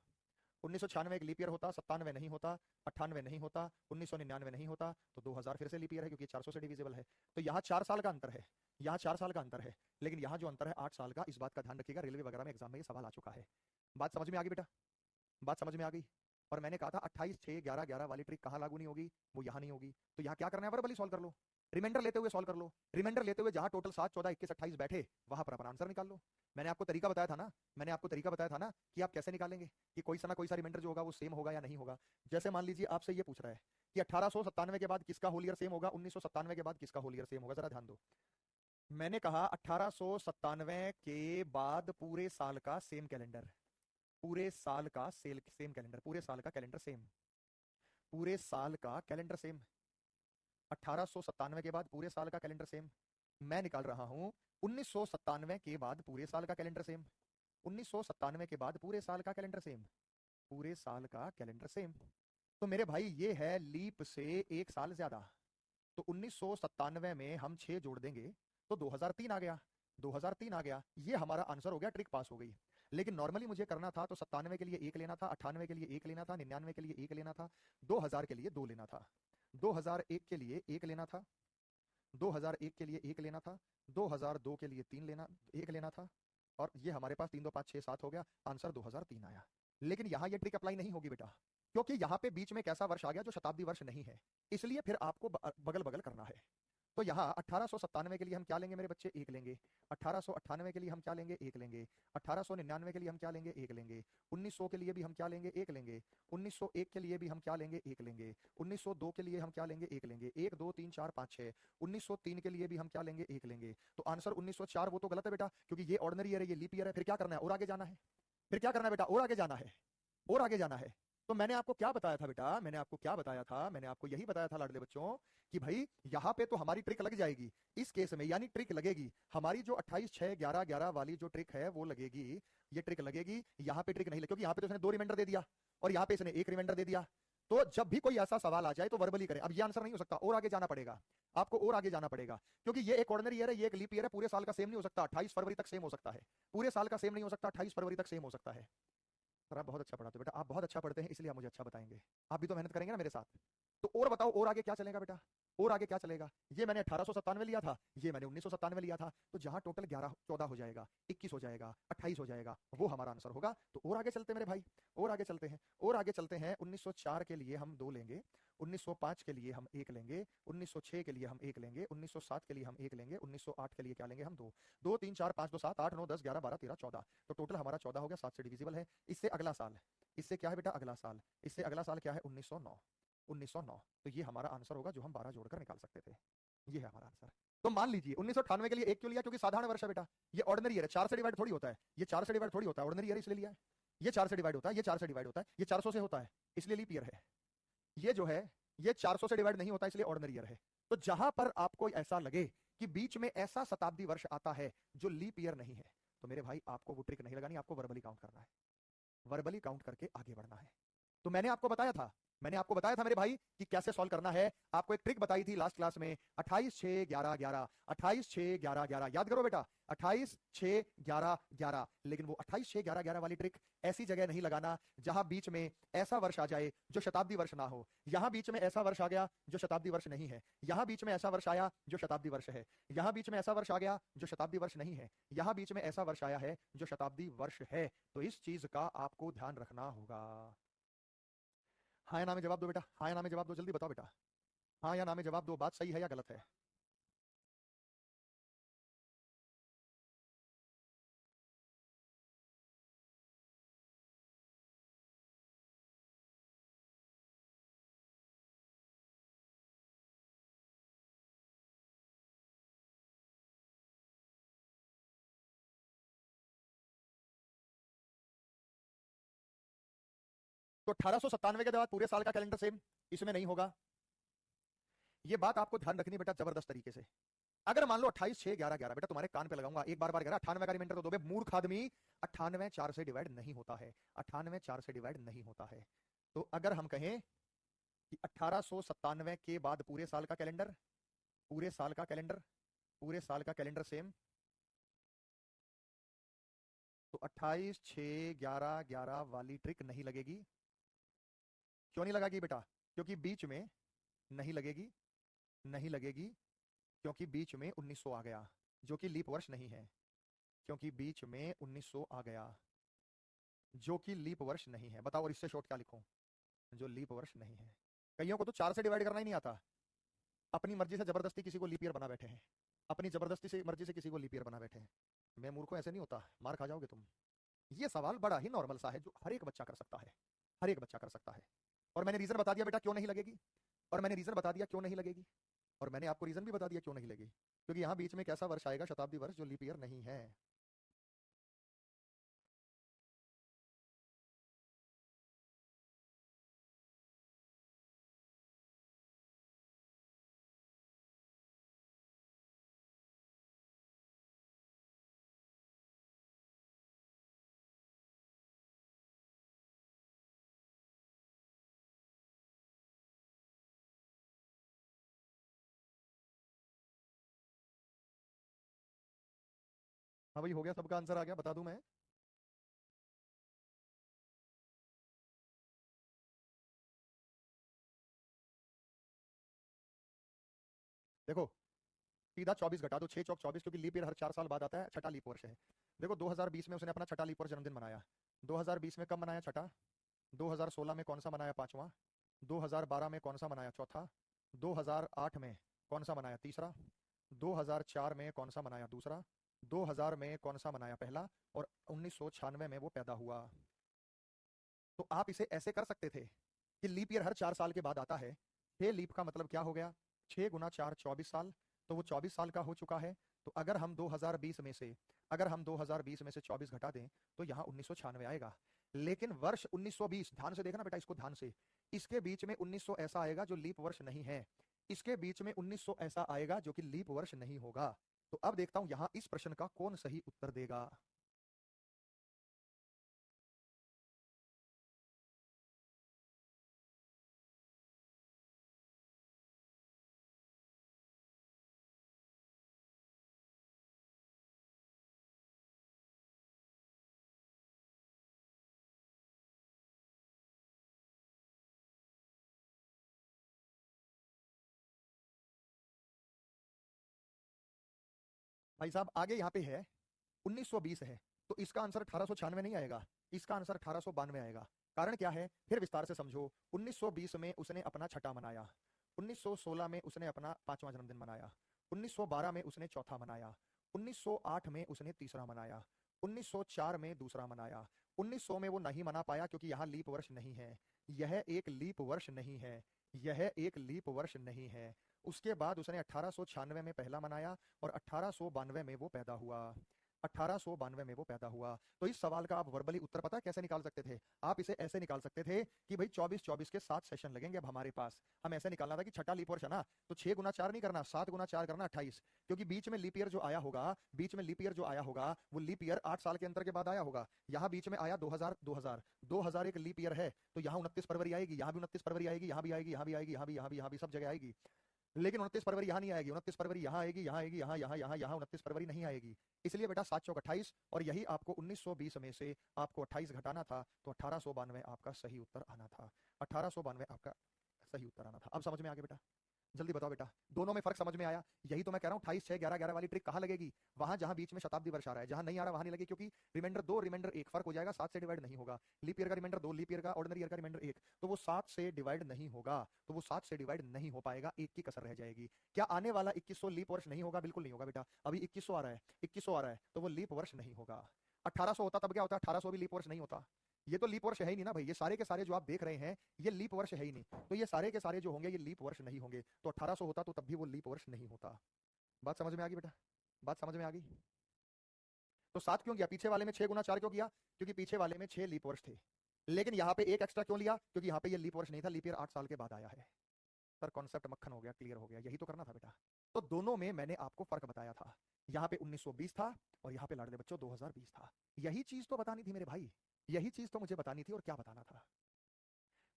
1996 एक लीप ईयर होता, 97 नहीं होता, 98 नहीं होता, 1999 नहीं होता, तो 2000 फिर से लीप ईयर है, क्योंकि 400 से डिविजिबल है। तो यहाँ 4 साल का अंतर है, यहाँ 4 साल का अंतर है। लेकिन यहाँ जो अंतर है 8 साल का, इस बात का ध्यान रखिएगा, रेलवे वगैरह में एग्जाम में ये सवाल आ चुका है। बात समझ में आ गई बेटा? बात समझ में आ गई? और मैंने कहा था 28 6 11 11 वाली ट्रिक कहाँ लागू नहीं होगी, वो यहाँ नहीं होगी। तो यहाँ क्या करना है, वर्बली सॉल्व कर लो, रिमाइंडर लेते हुए सॉल्व कर लो। रिमाइंडर लेते हुए जहां टोटल 7 14 21 28 बैठे, वहां पर अपना आंसर निकाल लो। मैंने आपको तरीका बताया था ना, मैंने आपको तरीका बताया था ना कि आप कैसे निकालेंगे, कि कोई सा ना कोई सा रिमाइंडर जो होगा वो सेम होगा या नहीं होगा। जैसे मान लीजिए आपसे ये पूछ रहा है कि 1897 के बाद किसका होल ईयर सेम होगा, 1997 के बाद किसका होल ईयर सेम होगा, जरा ध्यान दो। मैंने कहा 1897 के बाद पूरे साल का सेम कैलेंडर, पूरे साल का सेम कैलेंडर, पूरे साल का कैलेंडर सेम, पूरे साल का कैलेंडर सेम। 1897 के बाद पूरे साल का कैलेंडर सेम। मैं निकाल रहा हूं 1997 के बाद पूरे साल का कैलेंडर सेम, 1997 के बाद पूरे साल का कैलेंडर सेम, पूरे साल का कैलेंडर सेम। तो मेरे भाई ये है लीप से 1 साल ज्यादा। तो 1997 में हम 6 जोड़ देंगे तो 2003 आ गया, 2003 आ गया, ये हमारा आंसर हो गया, ट्रिक पास हो गई। लेकिन नॉर्मली मुझे करना था तो 97 के लिए 1 लेना था, 98 के लिए 1 लेना था, 99 के लिए 1 लेना था, 2000 के लिए 2 लेना था, 2001 के लिए 1 लेना था, 2001 के लिए 1 लेना था, 2002 के लिए 3 लेना 1 लेना था, और ये हमारे पास 3 2 5 6 7 हो गया, आंसर 2003 आया। लेकिन यहां ये ट्रिक अप्लाई नहीं होगी बेटा, क्योंकि यहां पे बीच में एक ऐसा वर्ष आ गया जो शताब्दी वर्ष नहीं है, इसलिए फिर आपको बगल बगल करना है। तो यहाँ 1897 के लिए हम क्या लेंगे मेरे बच्चे, 1 लेंगे। 1898 के लिए हम क्या लेंगे, 1 लेंगे। 1899 के लिए हम क्या लेंगे, 1 लेंगे। 1900 के लिए भी हम क्या लेंगे, 1 लेंगे। 1901 के लिए भी हम क्या लेंगे, 1 लेंगे। 1902 के लिए हम क्या लेंगे, 1 लेंगे। 1 2 3 4 5 6। 1903 के लिए भी हम क्या लेंगे, 1 लेंगे। तो आंसर 1904 वो तो गलत है बेटा, क्योंकि ये ऑर्डिनरी ईयर है, ये लीप ईयर है। फिर क्या करना है, और आगे जाना है। फिर क्या करना है बेटा, और आगे जाना है, और आगे जाना है। तो मैंने आपको क्या बताया था बेटा, मैंने आपको क्या बताया था, मैंने आपको यही बताया था लाडले बच्चों कि भाई यहां पे तो हमारी ट्रिक लग जाएगी इस केस में, यानी ट्रिक लगेगी हमारी जो 28 6 11 11 वाली जो ट्रिक है वो लगेगी, ये ट्रिक लगेगी। यहां पे ट्रिक नहीं लगे, क्योंकि यहां पे तो इसने 2 रिमाइंडर दे दिया और यहां पे इसने 1 रिमाइंडर दे दिया। तो जब भी कोई ऐसा सवाल आ जाए तो वर्बली करें। अब ये आंसर नहीं हो सकता, और आगे जाना पड़ेगा आपको, और आगे जाना पड़ेगा, क्योंकि ये एक ऑर्डिनरी ईयर है, ये एक लीप ईयर है, पूरे साल का सेम नहीं हो सकता। 28 फरवरी तक सेम हो सकता है, पूरे साल का सेम नहीं हो सकता, 28 फरवरी तक सेम हो सकता है। सर आप बहुत अच्छा पढ़ाते हो बेटा, आप बहुत अच्छा पढ़ते हैं, इसलिए आप मुझे अच्छा बताएंगे। आप भी तो मेहनत करेंगे ना मेरे साथ। तो और बताओ, और आगे क्या चलेगा बेटा, और आगे क्या चलेगा। ये मैंने 1897 लिया था, ये मैंने 1997 लिया था, तो जहां टोटल 11 14 हो जाएगा, 21 हो जाएगा, 28 हो जाएगा, वो हमारा आंसर होगा। तो और आगे चलते हैं मेरे भाई, और आगे चलते हैं, और आगे चलते हैं। 1904 के लिए हम 2 लेंगे, 1905 के लिए हम 1 लेंगे, 1906 के लिए हम 1 लेंगे, 1907 के लिए हम 1 लेंगे, 1908 के लिए क्या लेंगे हम, 2 2 3 4 5 2 7 8 9 10 11 12 13 14। तो टोटल हमारा 14 हो गया, 7 से डिविजिबल है। इससे अगला साल, इससे क्या है बेटा, अगला साल, इससे अगला साल क्या है, 1909, 1909। तो ये हमारा आंसर होगा जो हम 12 जोड़कर निकाल सकते थे, ये है हमारा आंसर। तो मान लीजिए 1998 के लिए 1 क्यों लिया, क्योंकि साधारण वर्ष है बेटा, ये ऑर्डिनरी ईयर है, 4 से डिवाइड थोड़ी होता है, ये 4 से डिवाइड थोड़ी होता है, ऑर्डिनरी ईयर इसलिए लिया है। ये 4 से डिवाइड होता है, ये 4 से डिवाइड होता है, ये 400 से होता है, इसलिए लीप ईयर है। ये जो है ये 400 से डिवाइड नहीं होता, इसलिए ऑर्डिनरी ईयर है। तो जहां पर आपको ऐसा लगे कि बीच में ऐसा शताब्दी वर्ष आता है जो लीप ईयर नहीं है, तो मेरे भाई आपको वो ट्रिक नहीं लगानी, आपको वर्बली काउंट करना है, वर्बली काउंट करके आगे बढ़ना है। तो मैंने आपको बताया था, मैंने आपको बताया था मेरे भाई कि कैसे सॉल्व करना है। आपको एक ट्रिक बताई थी लास्ट क्लास में, 28 6 11 11, 28 6 11 11, याद करो बेटा, 28 6 11 11। लेकिन वो 28 6 11 11 वाली ट्रिक ऐसी जगह नहीं लगाना जहां बीच में ऐसा वर्ष आ जाए जो शताब्दी वर्ष ना हो। यहां बीच में ऐसा वर्ष आ गया जो शताब्दी वर्ष नहीं है, यहां बीच में ऐसा वर्ष आया जो शताब्दी वर्ष है, यहां बीच में ऐसा वर्ष आ गया जो शताब्दी वर्ष नहीं है, यहां बीच में ऐसा वर्ष आया है जो शताब्दी वर्ष है। तो इस चीज का आपको ध्यान रखना होगा। हाँ या ना में जवाब दो बेटा, हाँ या ना में जवाब दो, जल्दी बताओ बेटा, हाँ या ना में जवाब दो, बात सही है या गलत है। तो 1897 के बाद पूरे साल का कैलेंडर सेम, इसमें नहीं होगा। ये बात आपको ध्यान रखनी बेटा जबरदस्त तरीके से। अगर मान लो 28 6 11 11, बेटा तुम्हारे कान पे लगाऊंगा, एक बार बार कह रहा 98 का रिमाइंडर तो दो बे मूर्ख आदमी। 98 4 से डिवाइड नहीं होता है, 98 4 से डिवाइड नहीं होता है। तो अगर हम कहें कि 1897 के बाद पूरे साल का कैलेंडर, पूरे साल का कैलेंडर, पूरे साल का कैलेंडर सेम, तो 28 6 11 11 वाली ट्रिक नहीं लगेगी। क्यों नहीं लगेगी बेटा? क्योंकि बीच में नहीं लगेगी, नहीं लगेगी क्योंकि बीच में 1900 आ गया जो कि लीप वर्ष नहीं है, क्योंकि बीच में 1900 आ गया जो कि लीप वर्ष नहीं है। बताओ और इससे शॉर्ट क्या लिखूं? जो लीप वर्ष नहीं है। कईयों को तो 4 से डिवाइड करना ही नहीं आता, अपनी मर्जी से जबरदस्ती किसी को लीप ईयर बना बैठे हैं, अपनी जबरदस्ती से मर्जी से किसी को लीप ईयर बना बैठे हैं। मैं मूर्खों ऐसे नहीं होता, मार खा जाओगे तुम। ये सवाल बड़ा ही नॉर्मल सा है जो हर एक बच्चा कर सकता है, हर एक बच्चा कर सकता है। और मैंने रीजन बता दिया बेटा क्यों नहीं लगेगी, और मैंने रीजन बता दिया क्यों नहीं लगेगी, और मैंने आपको रीजन भी बता दिया क्यों नहीं लगेगी। क्योंकि यहां बीच में कैसा वर्ष आएगा, शताब्दी वर्ष, जो लीप ईयर नहीं है। हाँ भाई हो गया, सबका आंसर आ गया, बता दूं मैं? देखो सीधा 24 घटा दो, 6 चौक 24, क्योंकि लीप ईयर हर 4 साल बाद आता है, छठा लीप वर्ष है। देखो 2020 में उसने अपना छठा लीप वर्ष जन्मदिन मनाया। 2020 में कब मनाया छठा? 2016 में कौन सा मनाया पांचवा? 2012 में कौन सा मनाया चौथा? 2008 में कौन सा मनाया तीसरा? 2004 में कौन सा मनाया दूसरा? 2000 में कौन सा मनाया पहला? और 1996 में वो पैदा हुआ। तो आप इसे ऐसे कर सकते थे कि लीप ईयर हर 4 साल के बाद आता है। 6 लीप का मतलब क्या हो गया? 6 गुना 4 24 साल, तो वो 24 साल का हो चुका है। तो अगर हम 2020 में से, अगर हम 2020 में से 24 घटा दें तो यहाँ 1996 आएगा। लेकिन वर्ष 1920, ध्यान से देखना बेटा इसको ध्यान से, इसके बीच में 1900 ऐसा आएगा जो लीप वर्ष नहीं है, इसके बीच में 1900 ऐसा आएगा जो कि लीप वर्ष नहीं होगा। तो अब देखता हूं यहां इस प्रश्न का कौन सही उत्तर देगा। भाई साहब आगे यहाँ पे है 1920 है, तो इसका आंसर 1896 नहीं आएगा, इसका आंसर 1892 आएगा। कारण क्या है फिर विस्तार से समझो। 1920 में उसने अपना छठा मनाया, 1916 में उसने अपना पांचवा जन्मदिन मनाया, 1912 में उसने चौथा मनाया, 1908 में उसने तीसरा मनाया, 1904 में दूसरा मनाया, 1900 में वो नहीं मना पाया क्योंकि यहाँ लीप वर्ष नहीं है, यह एक लीप वर्ष नहीं है, यह एक लीप वर्ष नहीं है। उसके बाद उसने 1896 में पहला मनाया और 1892 में वो पैदा हुआ, 1892 में वो पैदा हुआ। तो इस सवाल का आप वर्बली उत्तर पता है कैसे निकाल सकते थे? आप इसे ऐसे निकाल सकते थे कि भाई 24 24 के 7 सेशन लगेंगे अब हमारे पास। हम ऐसे निकालना था कि छठा लीप वर्ष है ना, तो 6 गुना 4 नहीं करना, 7 गुना 4 करना 28, क्योंकि बीच में लीप ईयर जो आया होगा, बीच में लीप ईयर जो आया होगा वो लीप ईयर 8 साल के अंतर के बाद आया होगा। यहाँ बीच में आया 2000 2000 2000 एक लीप ईयर है, तो यहाँ 29 फरवरी आएगी, यहाँ भी 29 फरवरी आएगी, यहाँ भी आएगी, यहाँ भी आएगी, यहाँ भी, यहाँ भी, यहाँ भी, सब जगह आएगी। लेकिन 29 फरवरी यहाँ नहीं आएगी, 29 फरवरी यहाँ आएगी, यहाँ आएगी, यहाँ, यहाँ, यहाँ, यहाँ 29 फरवरी नहीं आएगी। इसलिए बेटा 7 चौक 28, और यही आपको 1920 में से आपको 28 घटाना था, तो 1892 आपका सही उत्तर आना था, 1892 आपका सही उत्तर आना था। अब समझ में आ गया बेटा? जल्दी बताओ बेटा, दोनों में फर्क समझ में आया? यही तो मैं कह रहा हूँ 28 6 11 11 वाली ट्रिक कहाँ लगेगी? वहां जहां बीच में शताब्दी वर्ष आ रहा है, जहां नहीं आ रहा वहां नहीं लगे, क्योंकि रिमाइंडर 2 रिमाइंडर 1 फर्क हो जाएगा, 7 से डिवाइड नहीं होगा। लीप ईयर का रिमाइंडर 2, लीप ईयर का, ऑर्डिनरी ईयर का रिमाइंडर 1, तो वो 7 से डिवाइड नहीं होगा, तो वो 7 से डिवाइड नहीं हो पाएगा, एक की कसर रह जाएगी। क्या आने वाला 2100 लीप वर्ष नहीं होगा? बिल्कुल नहीं होगा बेटा। अभी 2100 आ रहा है, 2100 आ रहा है, तो वो लीप वर्ष नहीं होगा। 1800 होता तब क्या होता? 1800 भी लीप वर्ष नहीं होता। ये तो लीप वर्ष है ही नहीं ना भाई, ये सारे के सारे जो आप देख रहे हैं ये लीप वर्ष है ही नहीं, तो ये सारे के सारे जो होंगे ये लीप वर्ष नहीं होंगे। तो 1800 होता तो तब भी वो लीप वर्ष नहीं होता। बात समझ में आ गई बेटा? बात समझ में आ गई? तो 7 क्यों किया पीछे वाले में, 6 गुना 4 क्यों किया? क्योंकि पीछे वाले में 6 लीप वर्ष थे, लेकिन यहाँ पे एक एक्स्ट्रा क्यों लिया? क्योंकि यहाँ पे ये लीप वर्ष नहीं था, लीप ईयर 8 साल के बाद आया है। सर कॉन्सेप्ट मक्खन हो गया, क्लियर हो गया, यही तो करना था बेटा। तो दोनों में मैंने आपको फर्क बताया था, यहाँ पे 1920 था और यहाँ पे लाडले बच्चों 2020 था। यही चीज तो बतानी थी मेरे भाई, यही चीज तो मुझे बतानी थी। और क्या बताना था?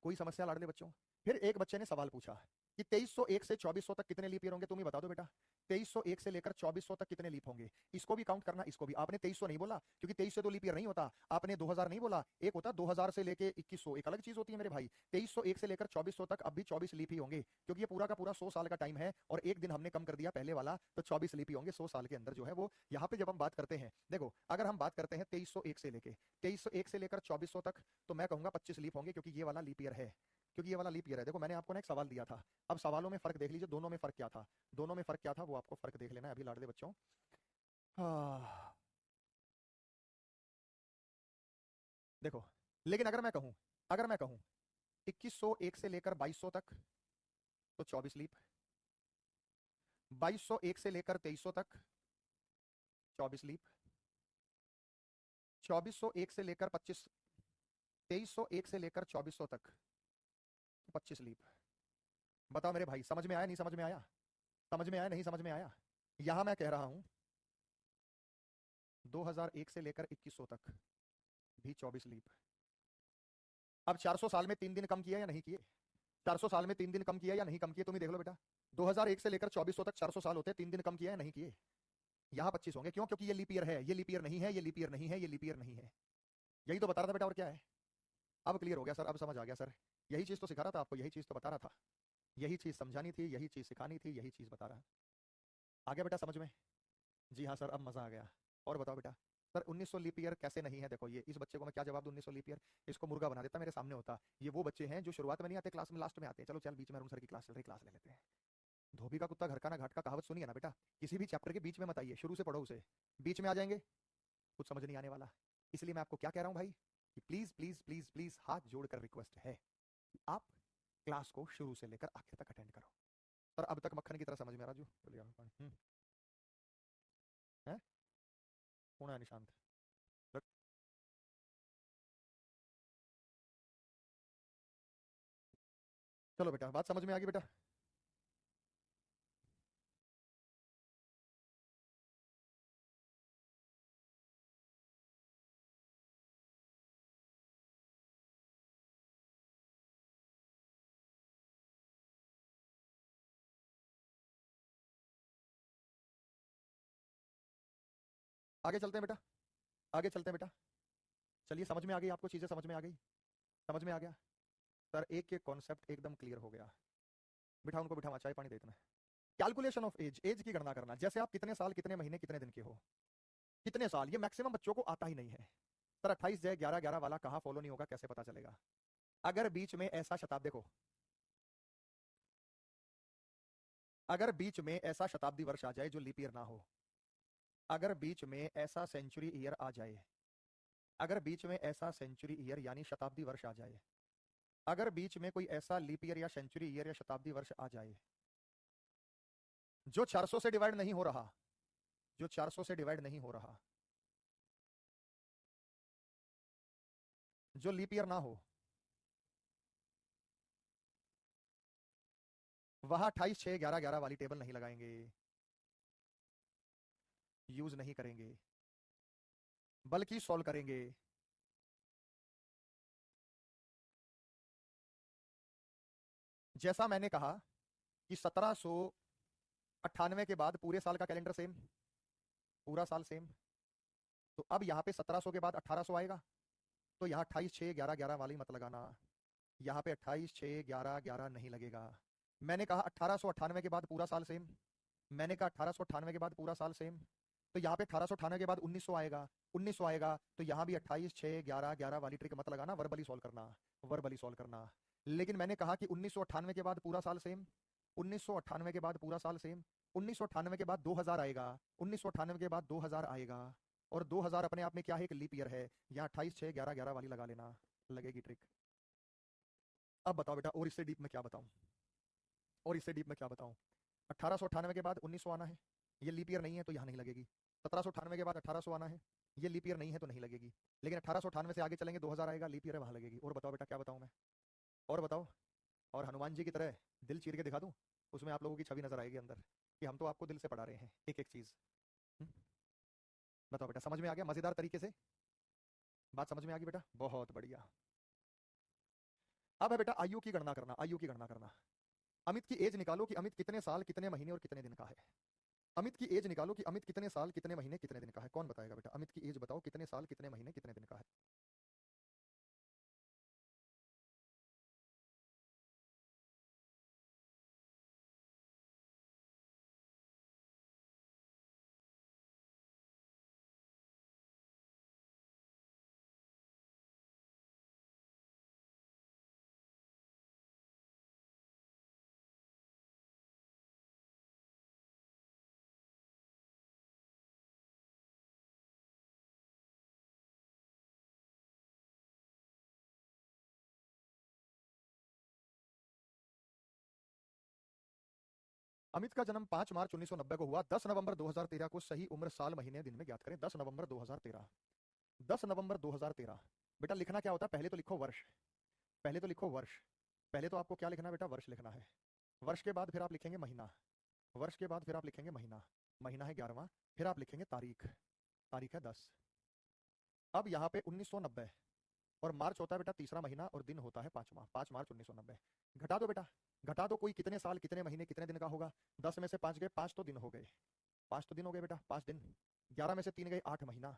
कोई समस्या लाडले बच्चों? फिर एक बच्चे ने सवाल पूछा कि 2301 से 2400 तक कितने लीप ईयर होंगे, तुम ही बता दो बेटा। 2301 से लेकर 2400 तक कितने लीप होंगे, इसको भी काउंट करना, इसको भी। आपने 2300 नहीं बोला, क्योंकि 23 से तो लीप ईयर नहीं होता। आपने 2000 नहीं बोला, एक होता 2000 से लेके 2100, एक अलग चीज होती है मेरे भाई। 2301 से लेकर 2400 तक अब भी 24 लीप ही होंगे, क्योंकि ये पूरा का पूरा 100 साल का टाइम है और एक दिन हमने कम कर दिया पहले वाला, तो 24 लीप ही होंगे 100 साल के अंदर जो है वो। यहाँ पे जब हम बात करते हैं, देखो अगर हम बात करते हैं 2301 से लेके 2301 से लेकर 2400 तक, तो मैं कहूंगा 25 लीप होंगे, क्योंकि ये वाला लीप ईयर है, क्योंकि ये वाला लीप ईयर है। देखो मैंने आपको ना एक सवाल दिया था, अब सवालों में फर्क देख लीजिए, दोनों में फर्क क्या था, दोनों में फर्क क्या था वो आपको फर्क देख लेना है अभी लाडले बच्चों। देखो, लेकिन अगर मैं कहूं 2101 से लेकर 2200 तक तो 24 लीप, 2201 से लेकर 2300 तक 24 लीप, 2401 से लेकर 25, 2301 से लेकर 2400 तक 25 लीप। बताओ मेरे भाई, समझ में आया नहीं समझ में आया? समझ में आया नहीं समझ में आया? यहां मैं कह रहा हूं 2001 से लेकर 2100 तक भी 24 लीप। अब 400 साल में 3 दिन कम किया या नहीं किए? 400 साल में 3 दिन कम किया या नहीं कम किए, तुम ही देख लो बेटा। 2001 से लेकर 2400 तक 400 साल होते हैं, 3 दिन कम किया या नहीं किए? यहाँ 25 होंगे, क्यों? क्योंकि ये लीप ईयर है, ये लीप ईयर नहीं है, ये लीप ईयर नहीं है, ये लीप ईयर नहीं है। यही तो बता रहा था बेटा, और क्या है? अब क्लियर हो गया सर, अब समझ आ गया सर। यही चीज तो सिखा रहा था आपको, यही चीज तो बता रहा था, यही चीज समझानी थी, यही चीज सिखानी थी, यही चीज बता रहा। आ गया बेटा समझ में? जी हाँ सर, अब मजा आ गया। और बताओ बेटा। सर 1900 लीप ईयर कैसे नहीं है? देखो ये इस बच्चे को मैं क्या जवाब दूं? 1900 लीप ईयर, इसको मुर्गा बना देता, मेरे सामने होता। ये वो बच्चे हैं जो शुरुआत में नहीं आते क्लास में, लास्ट में आते हैं। चलो चल, बीच में अरुण सर की क्लास चल रही, क्लास ले लेते हैं। धोबी का कुत्ता घर का ना घाट का, कहावत सुनी है ना बेटा? किसी भी चैप्टर के बीच में मत आइए, शुरू से पढ़ो उसे। बीच में आ जाएंगे कुछ समझ नहीं आने वाला। इसलिए मैं आपको क्या कह रहा हूं भाई, कि प्लीज प्लीज प्लीज प्लीज हाथ जोड़कर रिक्वेस्ट है कि आप क्लास को शुरू से लेकर आखिर तक अटेंड करो। सर अब तक मक्खन की तरह समझ में आ रहा? जो है कौन है निशांत? चलो बेटा, बात समझ में आ गई बेटा? आगे चलते हैं बेटा, आगे चलते हैं बेटा। चलिए, समझ में आ गई आपको चीजें? समझ में आ गई? समझ में आ गया? सर एक एक कॉन्सेप्ट एकदम क्लियर हो गया। बिठा उनको, बिठा, चाय पानी दे इतना। कैलकुलेशन ऑफ एज, एज की गणना करना, जैसे आप कितने साल कितने महीने कितने दिन के हो, कितने साल, ये मैक्सिमम बच्चों को आता ही नहीं है। सर 28 जय 11 11 वाला कहाँ फॉलो नहीं होगा, कैसे पता चलेगा? अगर बीच में ऐसा शताब्दी, देखो अगर बीच में ऐसा शताब्दी वर्ष आ जाए जो लीप ईयर ना हो, अगर बीच में ऐसा सेंचुरी ईयर आ जाए, अगर बीच में ऐसा सेंचुरी ईयर यानी शताब्दी वर्ष आ जाए, अगर बीच में कोई ऐसा लीप ईयर या सेंचुरी ईयर या शताब्दी वर्ष आ जाए जो 400 से डिवाइड नहीं हो रहा, जो 400 से डिवाइड नहीं हो रहा, जो लीप ईयर ना हो, वहां 28 6 11 11 वाली टेबल नहीं लगाएंगे, यूज नहीं करेंगे, बल्कि सॉल्व करेंगे। जैसा मैंने कहा कि 1798 के बाद पूरे साल का कैलेंडर सेम, पूरा साल सेम। तो अब यहाँ पे 1700 के बाद 1800 आएगा, तो यहाँ 28 6 11 11 वाली मत लगाना, यहाँ पे 28 6 11 11 नहीं लगेगा। मैंने कहा 1898 के बाद पूरा साल सेम, मैंने कहा 1898 के बाद पूरा साल सेम, तो यहाँ पे 1898 के बाद 1900 आएगा, 1900 आएगा, तो यहाँ भी 28 6 11 11 वाली ट्रिक मत लगाना, वर्बली सॉल्व करना, वर्बली सॉल्व करना। लेकिन मैंने कहा कि 1998 के बाद पूरा साल सेम, 1998 के बाद पूरा साल सेम, 1998 के बाद 2000 आएगा, 1998 के बाद 2000 आएगा, और 2000 अपने आप में क्या है? एक लीप ईयर है। यहाँ 28 6 11 11 वाली लगा लेना, लगेगी ट्रिक। अब बताओ बेटा, और इससे डीप में क्या बताऊं, और इससे डीप में क्या बताऊं? 1898 के बाद 1900 आना है, ये लीप ईयर नहीं है तो यहाँ नहीं लगेगी। 1798 के बाद 1800 आना है, ये लीप ईयर नहीं है तो नहीं लगेगी। लेकिन 1898 से आगे चलेंगे 2000 आएगा, लीप ईयर है, वहां लगेगी। और बताओ बेटा क्या बताऊं मैं? और बताओ। और हनुमान जी की तरह दिल चीर के दिखा दूं, उसमें आप लोगों की छवि नजर आएगी अंदर। कि हम तो आपको दिल से पढ़ा रहे हैं एक एक चीज। बताओ बेटा, समझ में आ गया मजेदार तरीके से? बात समझ में आ गई बेटा? बहुत बढ़िया। अब है बेटा आयु की गणना करना, आयु की गणना करना। अमित की एज निकालो कि अमित कितने साल कितने महीने और कितने दिन का है। अमित की एज निकालो कि अमित कितने साल कितने महीने कितने दिन का है। कौन बताएगा बेटा? अमित की एज बताओ, कितने साल कितने महीने कितने दिन का है। अमित का जन्म 5 मार्च 1990 को हुआ। 10 नवंबर 2013 को सही उम्र साल महीने दिन में ज्ञात करें। 10 नवंबर 2013। 10 नवंबर 2013। बेटा लिखना क्या होता है? पहले तो लिखो वर्ष, पहले तो लिखो वर्ष। पहले तो आपको क्या लिखना है बेटा? वर्ष लिखना है। वर्ष के बाद फिर आप लिखेंगे महीना, वर्ष के बाद फिर आप लिखेंगे महीना, महीना है 11वां, फिर आप लिखेंगे तारीख, तारीख है 10। अब यहाँ पे 1990 और मार्च होता है बेटा तीसरा महीना और दिन होता है 5वां, 5 मार्च 1990। घटा दो बेटा, घटा दो। कोई कितने साल कितने महीने कितने दिन का होगा? 10 में से 5 गए, 5 तो दिन हो गए, 5 तो दिन हो गए बेटा, 5 दिन। 11 में से 3 गए, 8 महीना,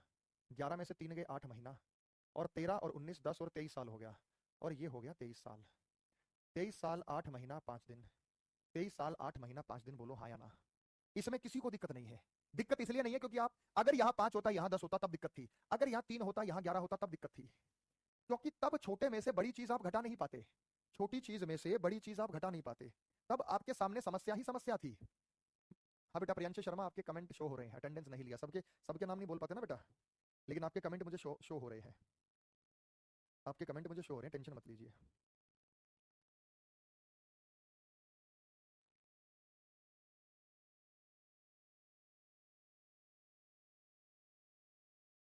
11 में से 3 गए 8 महीना, और 13 और 19 10 और 23 साल हो गया, और ये हो गया 23 साल। 23 साल 8 महीना 5 दिन, 23 साल 8 महीना 5 दिन। बोलो हाँ या ना? इसमें किसी को दिक्कत नहीं है। दिक्कत इसलिए नहीं है क्योंकि आप, अगर यहाँ 5 होता यहाँ 10 होता तब दिक्कत थी, अगर यहाँ 3 होता यहाँ 11 होता तब दिक्कत थी, क्योंकि तब छोटे में से बड़ी चीज आप घटा नहीं पाते, छोटी चीज में से बड़ी चीज आप घटा नहीं पाते, तब आपके सामने समस्या ही समस्या थी। हाँ बेटा प्रियांशु शर्मा, आपके कमेंट शो हो रहे हैं, अटेंडेंस नहीं लिया, सबके सबके नाम नहीं बोल पाते ना बेटा, लेकिन आपके कमेंट मुझे शो हो रहे हैं, आपके कमेंट मुझे शो हो रहे हैं, टेंशन मत लीजिए।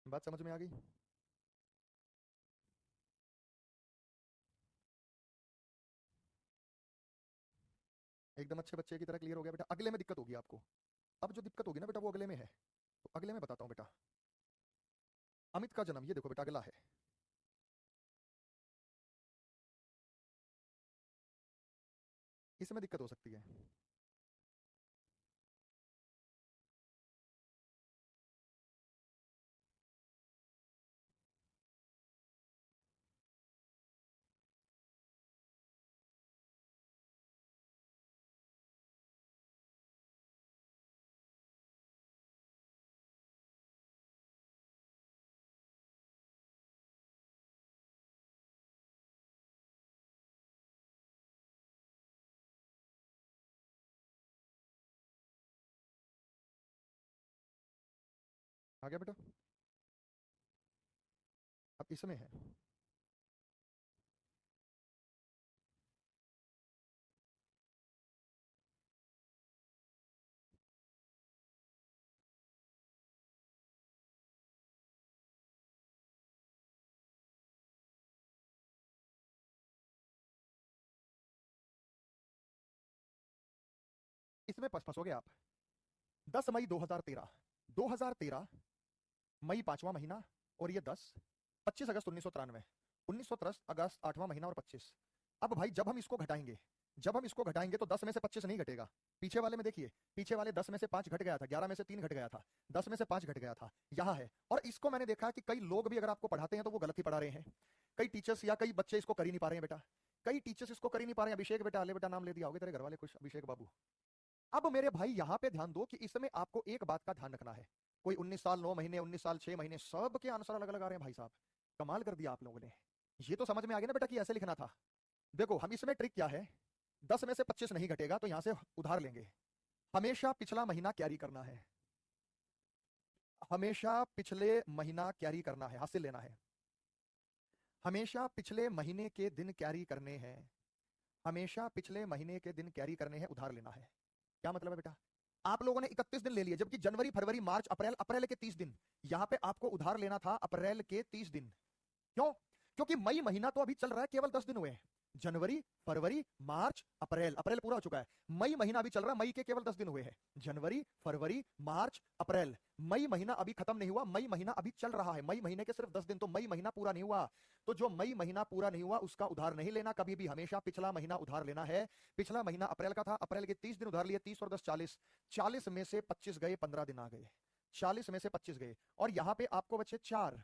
बात समझ में आ गई? एकदम अच्छे बच्चे की तरह क्लियर हो गया बेटा। अगले में दिक्कत होगी आपको, अब जो दिक्कत होगी ना बेटा वो अगले में है, तो अगले में बताता हूँ बेटा। अमित का जन्म, ये देखो बेटा अगला है, इसमें दिक्कत हो सकती है। आ गया बेटा? अब इसमें है, इसमें फंसोगे आप। 10 मई 2013, 2013 मई 5वां महीना, और ये 10, 25 अगस्त 1993, 1910 अगस्त 8वां महीना और 25। अब भाई जब हम इसको घटाएंगे, जब हम इसको घटाएंगे तो 10 में से 25 नहीं घटेगा। पीछे वाले में देखिए, पीछे वाले 10 में से 5 घट गया था, 11 में से 3 घट गया था, 10 में से 5 घट गया था, यहाँ है। और इसको मैंने देखा कि कई लोग भी अगर आपको पढ़ाते हैं तो वो गलत ही पढ़ा रहे हैं, कई टीचर्स या कई बच्चे इसको कर ही नहीं पा रहे हैं बेटा, कई टीचर्स इसको कर ही नहीं पा रहे हैं। अभिषेक बेटा, ले बेटा नाम ले दिया होगा तेरे घर वाले खुश, अभिषेक बाबू। अब मेरे भाई यहाँ पे ध्यान दो कि इसमें आपको एक बात का ध्यान रखना है। कोई 19 साल 9 महीने, 19 साल 6 महीने, सबके आंसर अलग अलग आ रहे हैं भाई साहब। कमाल कर दिया आप लोगों ने। ये तो समझ में आ गया ना बेटा कि ऐसे लिखना था। देखो हम इसमें ट्रिक क्या है, 10 में से 25 नहीं घटेगा तो यहां से उधार लेंगे। हमेशा पिछला महीना कैरी करना है, हमेशा पिछले महीना कैरी करना है, हासिल लेना है। हमेशा पिछले महीने के दिन कैरी करने हैं, हमेशा पिछले महीने के दिन कैरी करने हैं, उधार लेना है। क्या मतलब है बेटा? आप लोगों ने 31 दिन ले लिए, जबकि जनवरी फरवरी मार्च अप्रैल, अप्रैल के 30 दिन, यहां पे आपको उधार लेना था अप्रैल के 30 दिन। क्यों? क्योंकि मई महीना तो अभी चल रहा है, केवल 10 दिन हुए हैं। जनवरी, फरवरी, मार्च, अप्रैल। अप्रैल पूरा हो चुका है। मई महीना अभी चल रहा है, मई के केवल 10 दिन हुए हैं। जनवरी, फरवरी, मार्च, अप्रैल। मई महीना अभी खत्म नहीं हुआ, मई महीना अभी चल रहा है। मई महीने के सिर्फ 10 दिन, तो मई महीना पूरा नहीं हुआ। तो जो मई महीना पूरा नहीं हुआ उसका उधार नहीं लेना कभी भी, हमेशा पिछला महीना उधार लेना है। पिछला महीना अप्रैल का था, अप्रैल के 30 दिन उधार लिए, 30 और 10 40, 40 में से 25 गए, 15 दिन आ गए, 40 में से 25 गए, और यहां पे आपको बचे 4।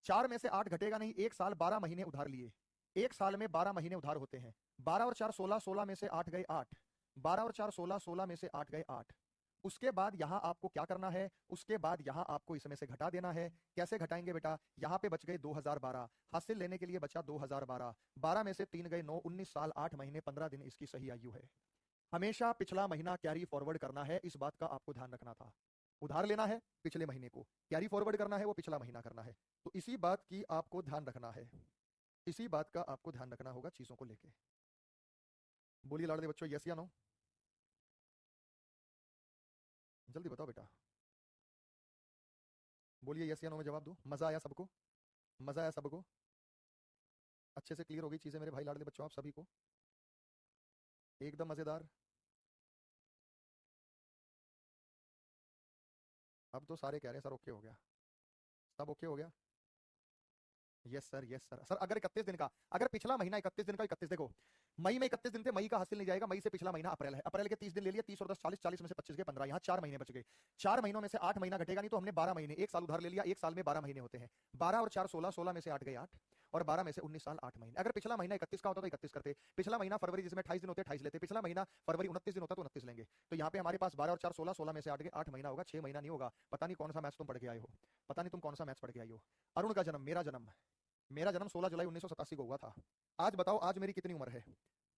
4 में से 8 घटेगा नहीं, एक साल 12 महीने उधार लिए, एक साल में 12 महीने उधार होते हैं। 12 और 4 16, 16 में से 8 गए 8, 12 और 4 16, 16 में से 8 गए 8। उसके बाद यहां आपको क्या करना है, उसके बाद यहां आपको इसमें से घटा देना है। कैसे घटाएंगे बेटा, यहां पे बच गए 2012, हासिल लेने के लिए बचा 2012, 12 में से 3 गए 9, 19 साल 8 महीने 15 दिन इसकी सही आयु है। हमेशा पिछला महीना कैरी फॉरवर्ड करना है, इस बात का आपको ध्यान रखना था। उधार लेना है पिछले महीने को, कैरी फॉरवर्ड करना है वो पिछला महीना करना है। तो इसी बात की आपको ध्यान रखना है, इसी बात का आपको ध्यान रखना होगा चीजों को लेके। बोलिए लाडले बच्चों, यस या नो, जल्दी बताओ बेटा, बोलिए यस या नो में जवाब दो। मजा आया सबको, मजा आया सबको, अच्छे से क्लियर हो गई चीजें मेरे भाई लाडले बच्चों आप सभी को, एकदम मजेदार। अब तो सारे कह रहे हैं सर ओके हो गया, सब ओके हो गया। Yes sir, yes sir. Sir अगर 31 दिन का, अगर पिछला महीना 31 दिन का, 31 देखो मई में 31 दिन थे, मई का हासिल नहीं जाएगा, मई से पिछला महीना अप्रैल है, अप्रैल के 30 दिन ले लिए, 30 और 10 40, 40 में से 25 गए 15, यहाँ 4 महीने बच गए। 4 महीनों में से 8 महीना घटेगा नहीं, तो हमने 12 महीने, एक साल उधार ले लिया, एक साल में 12 महीने होते हैं। 12 और 4 16, 16 में से 8 गए 8, और 12 में से 19 साल 8 महीने। अगर पिछला महीना 31 का होता तो 31 करते, पिछला महीना फरवरी जिसमें 28 दिन होते 28 लेते, पिछला महीना फरवरी 29 दिन होता तो 29 लेंगे। तो यहाँ पे हमारे पास 12 और 4 16, 16 में से 8 गए, 8 महीना होगा, 6 महीना नहीं होगा। पता नहीं कौन सा मैथ्स तुम पढ़ के आए हो, पता नहीं तुम कौन सा मैथ्स पढ़ के आई हो। अरुण का जन्म, मेरा जन्म 16 जुलाई 1987 को हुआ था। आज बताओ आज मेरी कितनी उम्र है,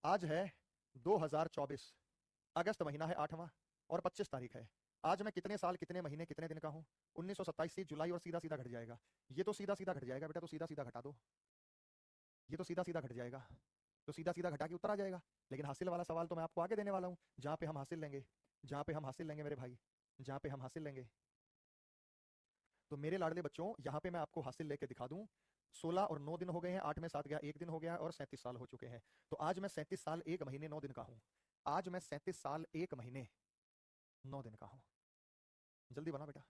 आज है 2024, अगस्त महीना है 8वां और 25 तारीख है। आज मैं कितने साल कितने महीने कितने दिन का हूँ, 1927 से जुलाई, और सीधा सीधा घट जाएगा। ये तो सीधा सीधा घट जाएगा बेटा, तो सीधा सीधा घटा दो, ये तो सीधा सीधा घट जाएगा, तो सीधा सीधा घटा के उत्तर आ जाएगा। लेकिन हासिल वाला सवाल तो मैं आपको आगे देने वाला हूँ, जहाँ पे हम हासिल लेंगे, जहाँ पे हम हासिल लेंगे मेरे भाई, जहाँ पे हम हासिल लेंगे। तो मेरे लाडले बच्चों यहाँ पे मैं आपको हासिल लेके दिखा दूं। 16 और 9 दिन हो गए हैं, 8 में 7 गया 1 दिन हो गया, और 37 साल हो चुके हैं। तो आज मैं 37 साल 1 महीने 9 दिन का हूँ, आज मैं 37 साल 1 महीने 9 दिन का हूँ। जल्दी बना बेटा,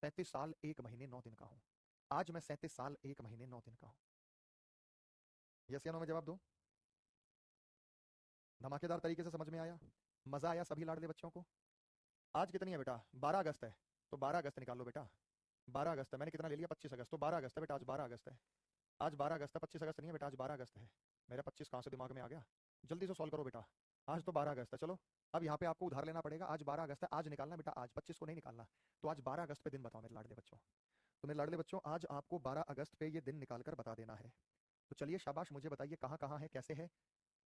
37 साल 1 महीने 9 दिन का हूँ, आज मैं 37 साल 1 महीने 9 दिन का हूँ। यस या नो में जवाब दो, धमाकेदार तरीके से समझ में आया, मजा आया सभी लाडले बच्चों को। आज कितनी है बेटा, 12 अगस्त है, तो 12 अगस्त निकाल लो बेटा, 12 अगस्त है, मैंने कितना ले लिया 25 अगस्त, तो 12 अगस्त है बेटा, आज 12 अगस्त है, आज 12 अगस्त है, 25 अगस्त नहीं है बेटा, आज 12 अगस्त है। मेरा 25 कहाँ से दिमाग में आ गया, जल्दी से सॉल्व करो बेटा, आज तो 12 अगस्त है। चलो अब यहाँ पे आपको उधार लेना पड़ेगा, आज 12 अगस्त है, आज निकालना बेटा, आज 25 को नहीं निकालना। तो आज 12 अगस्त पे दिन बताओ मेरे लाडले बच्चों, तो मेरे लाडले बच्चों आज आपको 12 अगस्त पे ये दिन निकाल कर बता देना है। तो चलिए शाबाश, मुझे बताइए कहाँ कहाँ है, कैसे है।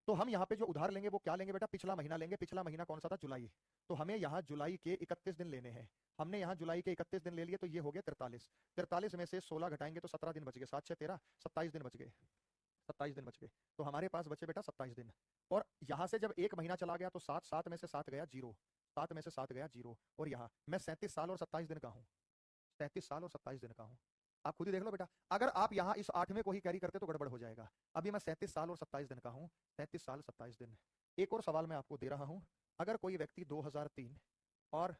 तो हम यहाँ पे जो उधार लेंगे वो क्या लेंगे बेटा, पिछला महीना लेंगे। पिछला महीना कौन सा था, जुलाई। तो हमें यहाँ जुलाई के 31 दिन लेने हैं, हमने यहाँ जुलाई के 31 दिन ले लिए, तो ये हो गया 43, 43 में से 16 घटाएंगे तो 17 दिन बच गए, 7 6 13, 27 दिन बच गए, 27 दिन बच गए। तो हमारे पास बचे बेटा 27 दिन। और यहाँ से जब एक महीना चला गया तो 7, 7 में से 7 गया 0, 7 में से 7 गया 0, और यहाँ मैं 37 साल और 27 दिन का हूँ, 37 साल और 27 दिन का हूँ। आप खुद ही देख लो बेटा, अगर आप यहाँ इस 8वें को ही कैरी करते तो गड़बड़ हो जाएगा। अभी मैं 37 साल और 27 दिन का हूँ, 37 साल 27 दिन। एक और सवाल मैं आपको दे रहा हूँ, अगर कोई व्यक्ति 2003 और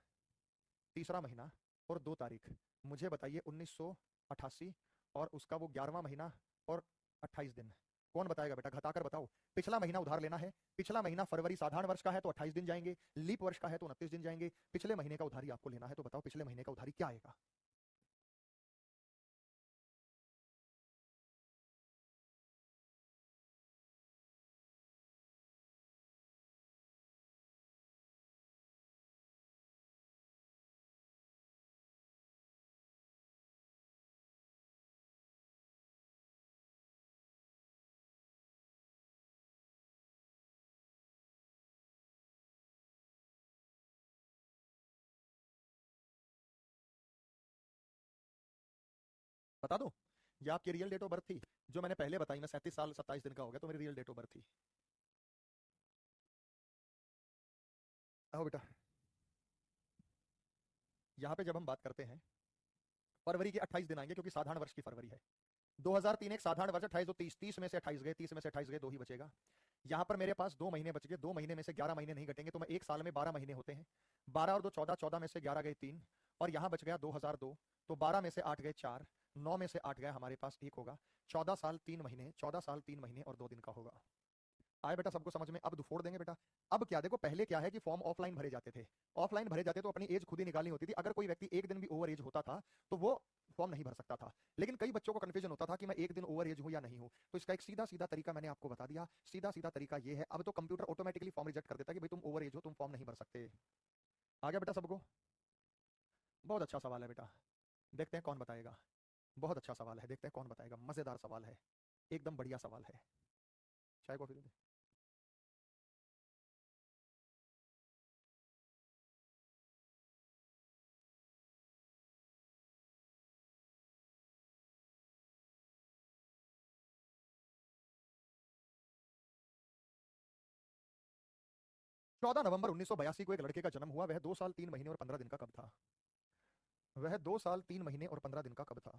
तीसरा महीना और 2 तारीख, मुझे बताइए 1988 और उसका वो 11वां महीना और 28 दिन, कौन बताएगा बेटा, घटाकर बताओ। पिछला महीना उधार लेना है, पिछला महीना फरवरी साधारण वर्ष का है तो 28 दिन जाएंगे, लीप वर्ष का है तो 29 दिन जाएंगे, पिछले महीने का उधारी आपको लेना है, तो बताओ पिछले महीने का उधारी क्या आएगा। बता दो, ये आपकी रियल डेट ऑफ बर्थ थी, जो मैंने पहले बताई, मैं 37 साल 27 दिन का हो गया, तो मेरी रियल डेट ऑफ बर्थ थी। आओ बेटा, यहाँ पे जब हम बात करते हैं फरवरी के 28 दिन आएंगे, क्योंकि साधारण वर्ष की फरवरी है। 2003 एक साधारण वर्ष, 28 दो 30, 30 में से 28 गए, 30 में से 28 गए, 2 ही बचेगा। यहां पर मेरे पास 2 महीने बच गए, 2 महीने में से 11 महीने नहीं घटेंगे, तो मैं एक साल में 12 महीने होते हैं। 12 और 2 14, 14 में से 11 गए 3, और यहां बच गया 2002, तो 12 में से 8 गए 4, 9 में से 8 गए, हमारे पास 1 होगा। 14 साल 3 महीने, 14 साल 3 महीने और 2 दिन का होगा। आए बेटा सबको समझ में? अब फोड़ देंगे बेटा। अब क्या देखो, पहले क्या है कि फॉर्म ऑफलाइन भरे जाते थे। ऑफलाइन भरे जाते तो अपनी एज खुद ही निकालनी होती थी। अगर कोई व्यक्ति एक दिन भी ओवर एज होता था तो वो फॉर्म नहीं भर सकता था। लेकिन कई बच्चों को कंफ्यूजन होता था कि मैं एक दिन ओवर एज हूं या नहीं हूं। तो इसका एक सीधा सीधा तरीका मैंने आपको बता दिया। सीधा सीधा तरीका ये है, अब तो कंप्यूटर ऑटोमेटिकली फॉर्म रिजेक्ट कर देता है कि भाई तुम ओवर एज हो, तुम फॉर्म नहीं भर सकते। आ गया बेटा सबको? बहुत अच्छा सवाल है बेटा, देखते हैं कौन बताएगा। बहुत अच्छा सवाल है, देखते हैं कौन बताएगा। मजेदार सवाल है, एकदम बढ़िया सवाल है। चाय कॉफी दे दे। 14 नवंबर 1982 को एक लड़के का जन्म हुआ। वह 2 साल 3 महीने और 15 दिन का कब था? वह 2 साल 3 महीने और 15 दिन का कब था?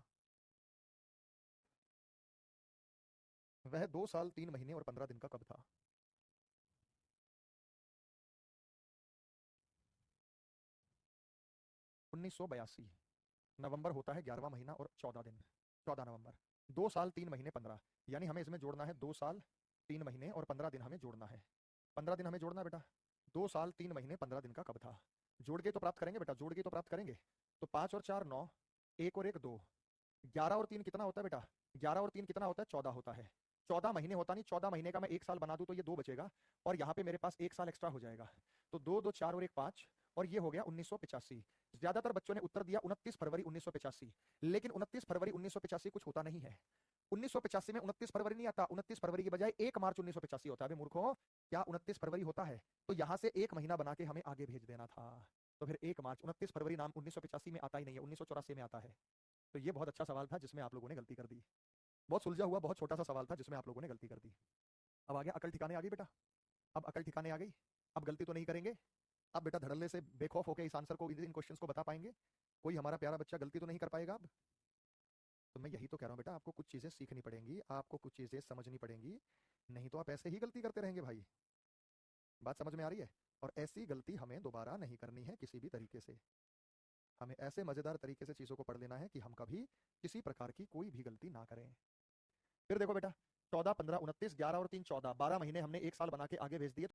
वह 2 साल 3 महीने और 15 दिन का कब था? 1982। नवंबर होता है 11वां महीना और 14 दिन। 14 नवंबर। 2 साल 3 महीने 15, यानी हमें इसमें जोड़ना है 2 साल 3 महीने और 15 दिन हमें जोड़ना है। 15 दिन हमें जोड़ना है बेटा। 2 साल 3 महीने 15 दिन का कब था? जोड़ के तो प्राप्त करेंगे बेटा, जोड़ के तो प्राप्त करेंगे। तो 5 और 4 9, 1 और 1 2, 11 और 3 कितना होता है बेटा? 11 और 3 कितना होता है? 14 होता है। 14 महीने होता नहीं, 14 महीने का मैं एक साल बना दूं तो ये 2 बचेगा, और यहाँ पे मेरे पास एक साल एक्स्ट्रा हो जाएगा। तो 2 2 4 और 1 5, और ये हो गया 1985। ज्यादातर बच्चों ने उत्तर दिया 29 फरवरी 1985, लेकिन 29 फरवरी 1985 कुछ होता नहीं है। 1985 में 29 फरवरी नहीं आता, 29 फरवरी की बजाय 1 मार्च 1985 होता है। अबे मूर्खों, क्या 29 फरवरी होता है? तो यहाँ से एक महीना बना के हमें आगे भेज देना था। तो फिर 1 मार्च, 29 फरवरी नाम 1985 में आता ही नहीं है, 1984 में आता है। तो ये बहुत अच्छा सवाल था जिसमें आप लोगों ने गलती कर दी। बहुत सुलझा हुआ, बहुत छोटा सा सवाल था जिसमें आप लोगों ने गलती कर दी। अब आ गया अकल ठिकाने, आ गई बेटा। अब अकल ठिकाने आ गई। अब गलती तो नहीं करेंगे। अब बेटा धड़ल्ले से बेखौफ होकर इस आंसर को, इन क्वेश्चंस को बता पाएंगे। कोई हमारा प्यारा बच्चा गलती तो नहीं कर पाएगा अब? तो मैं यही तो कह रहा हूँ बेटा, आपको कुछ चीजें सीखनी पड़ेंगी, आपको कुछ चीजें समझनी पड़ेंगी, नहीं तो आप ऐसे ही गलती करते रहेंगे भाई। बात समझ में आ रही है? और ऐसी गलती हमें दोबारा नहीं करनी है किसी भी तरीके से। हमें ऐसे मजेदार तरीके से चीजों को पढ़ लेना है कि हम कभी किसी प्रकार की कोई भी गलती ना करें। फिर देखो बेटा, 14 15 29, 11 और 3 14, 12 महीने हमने एक साल बना के आगे भेज दिए।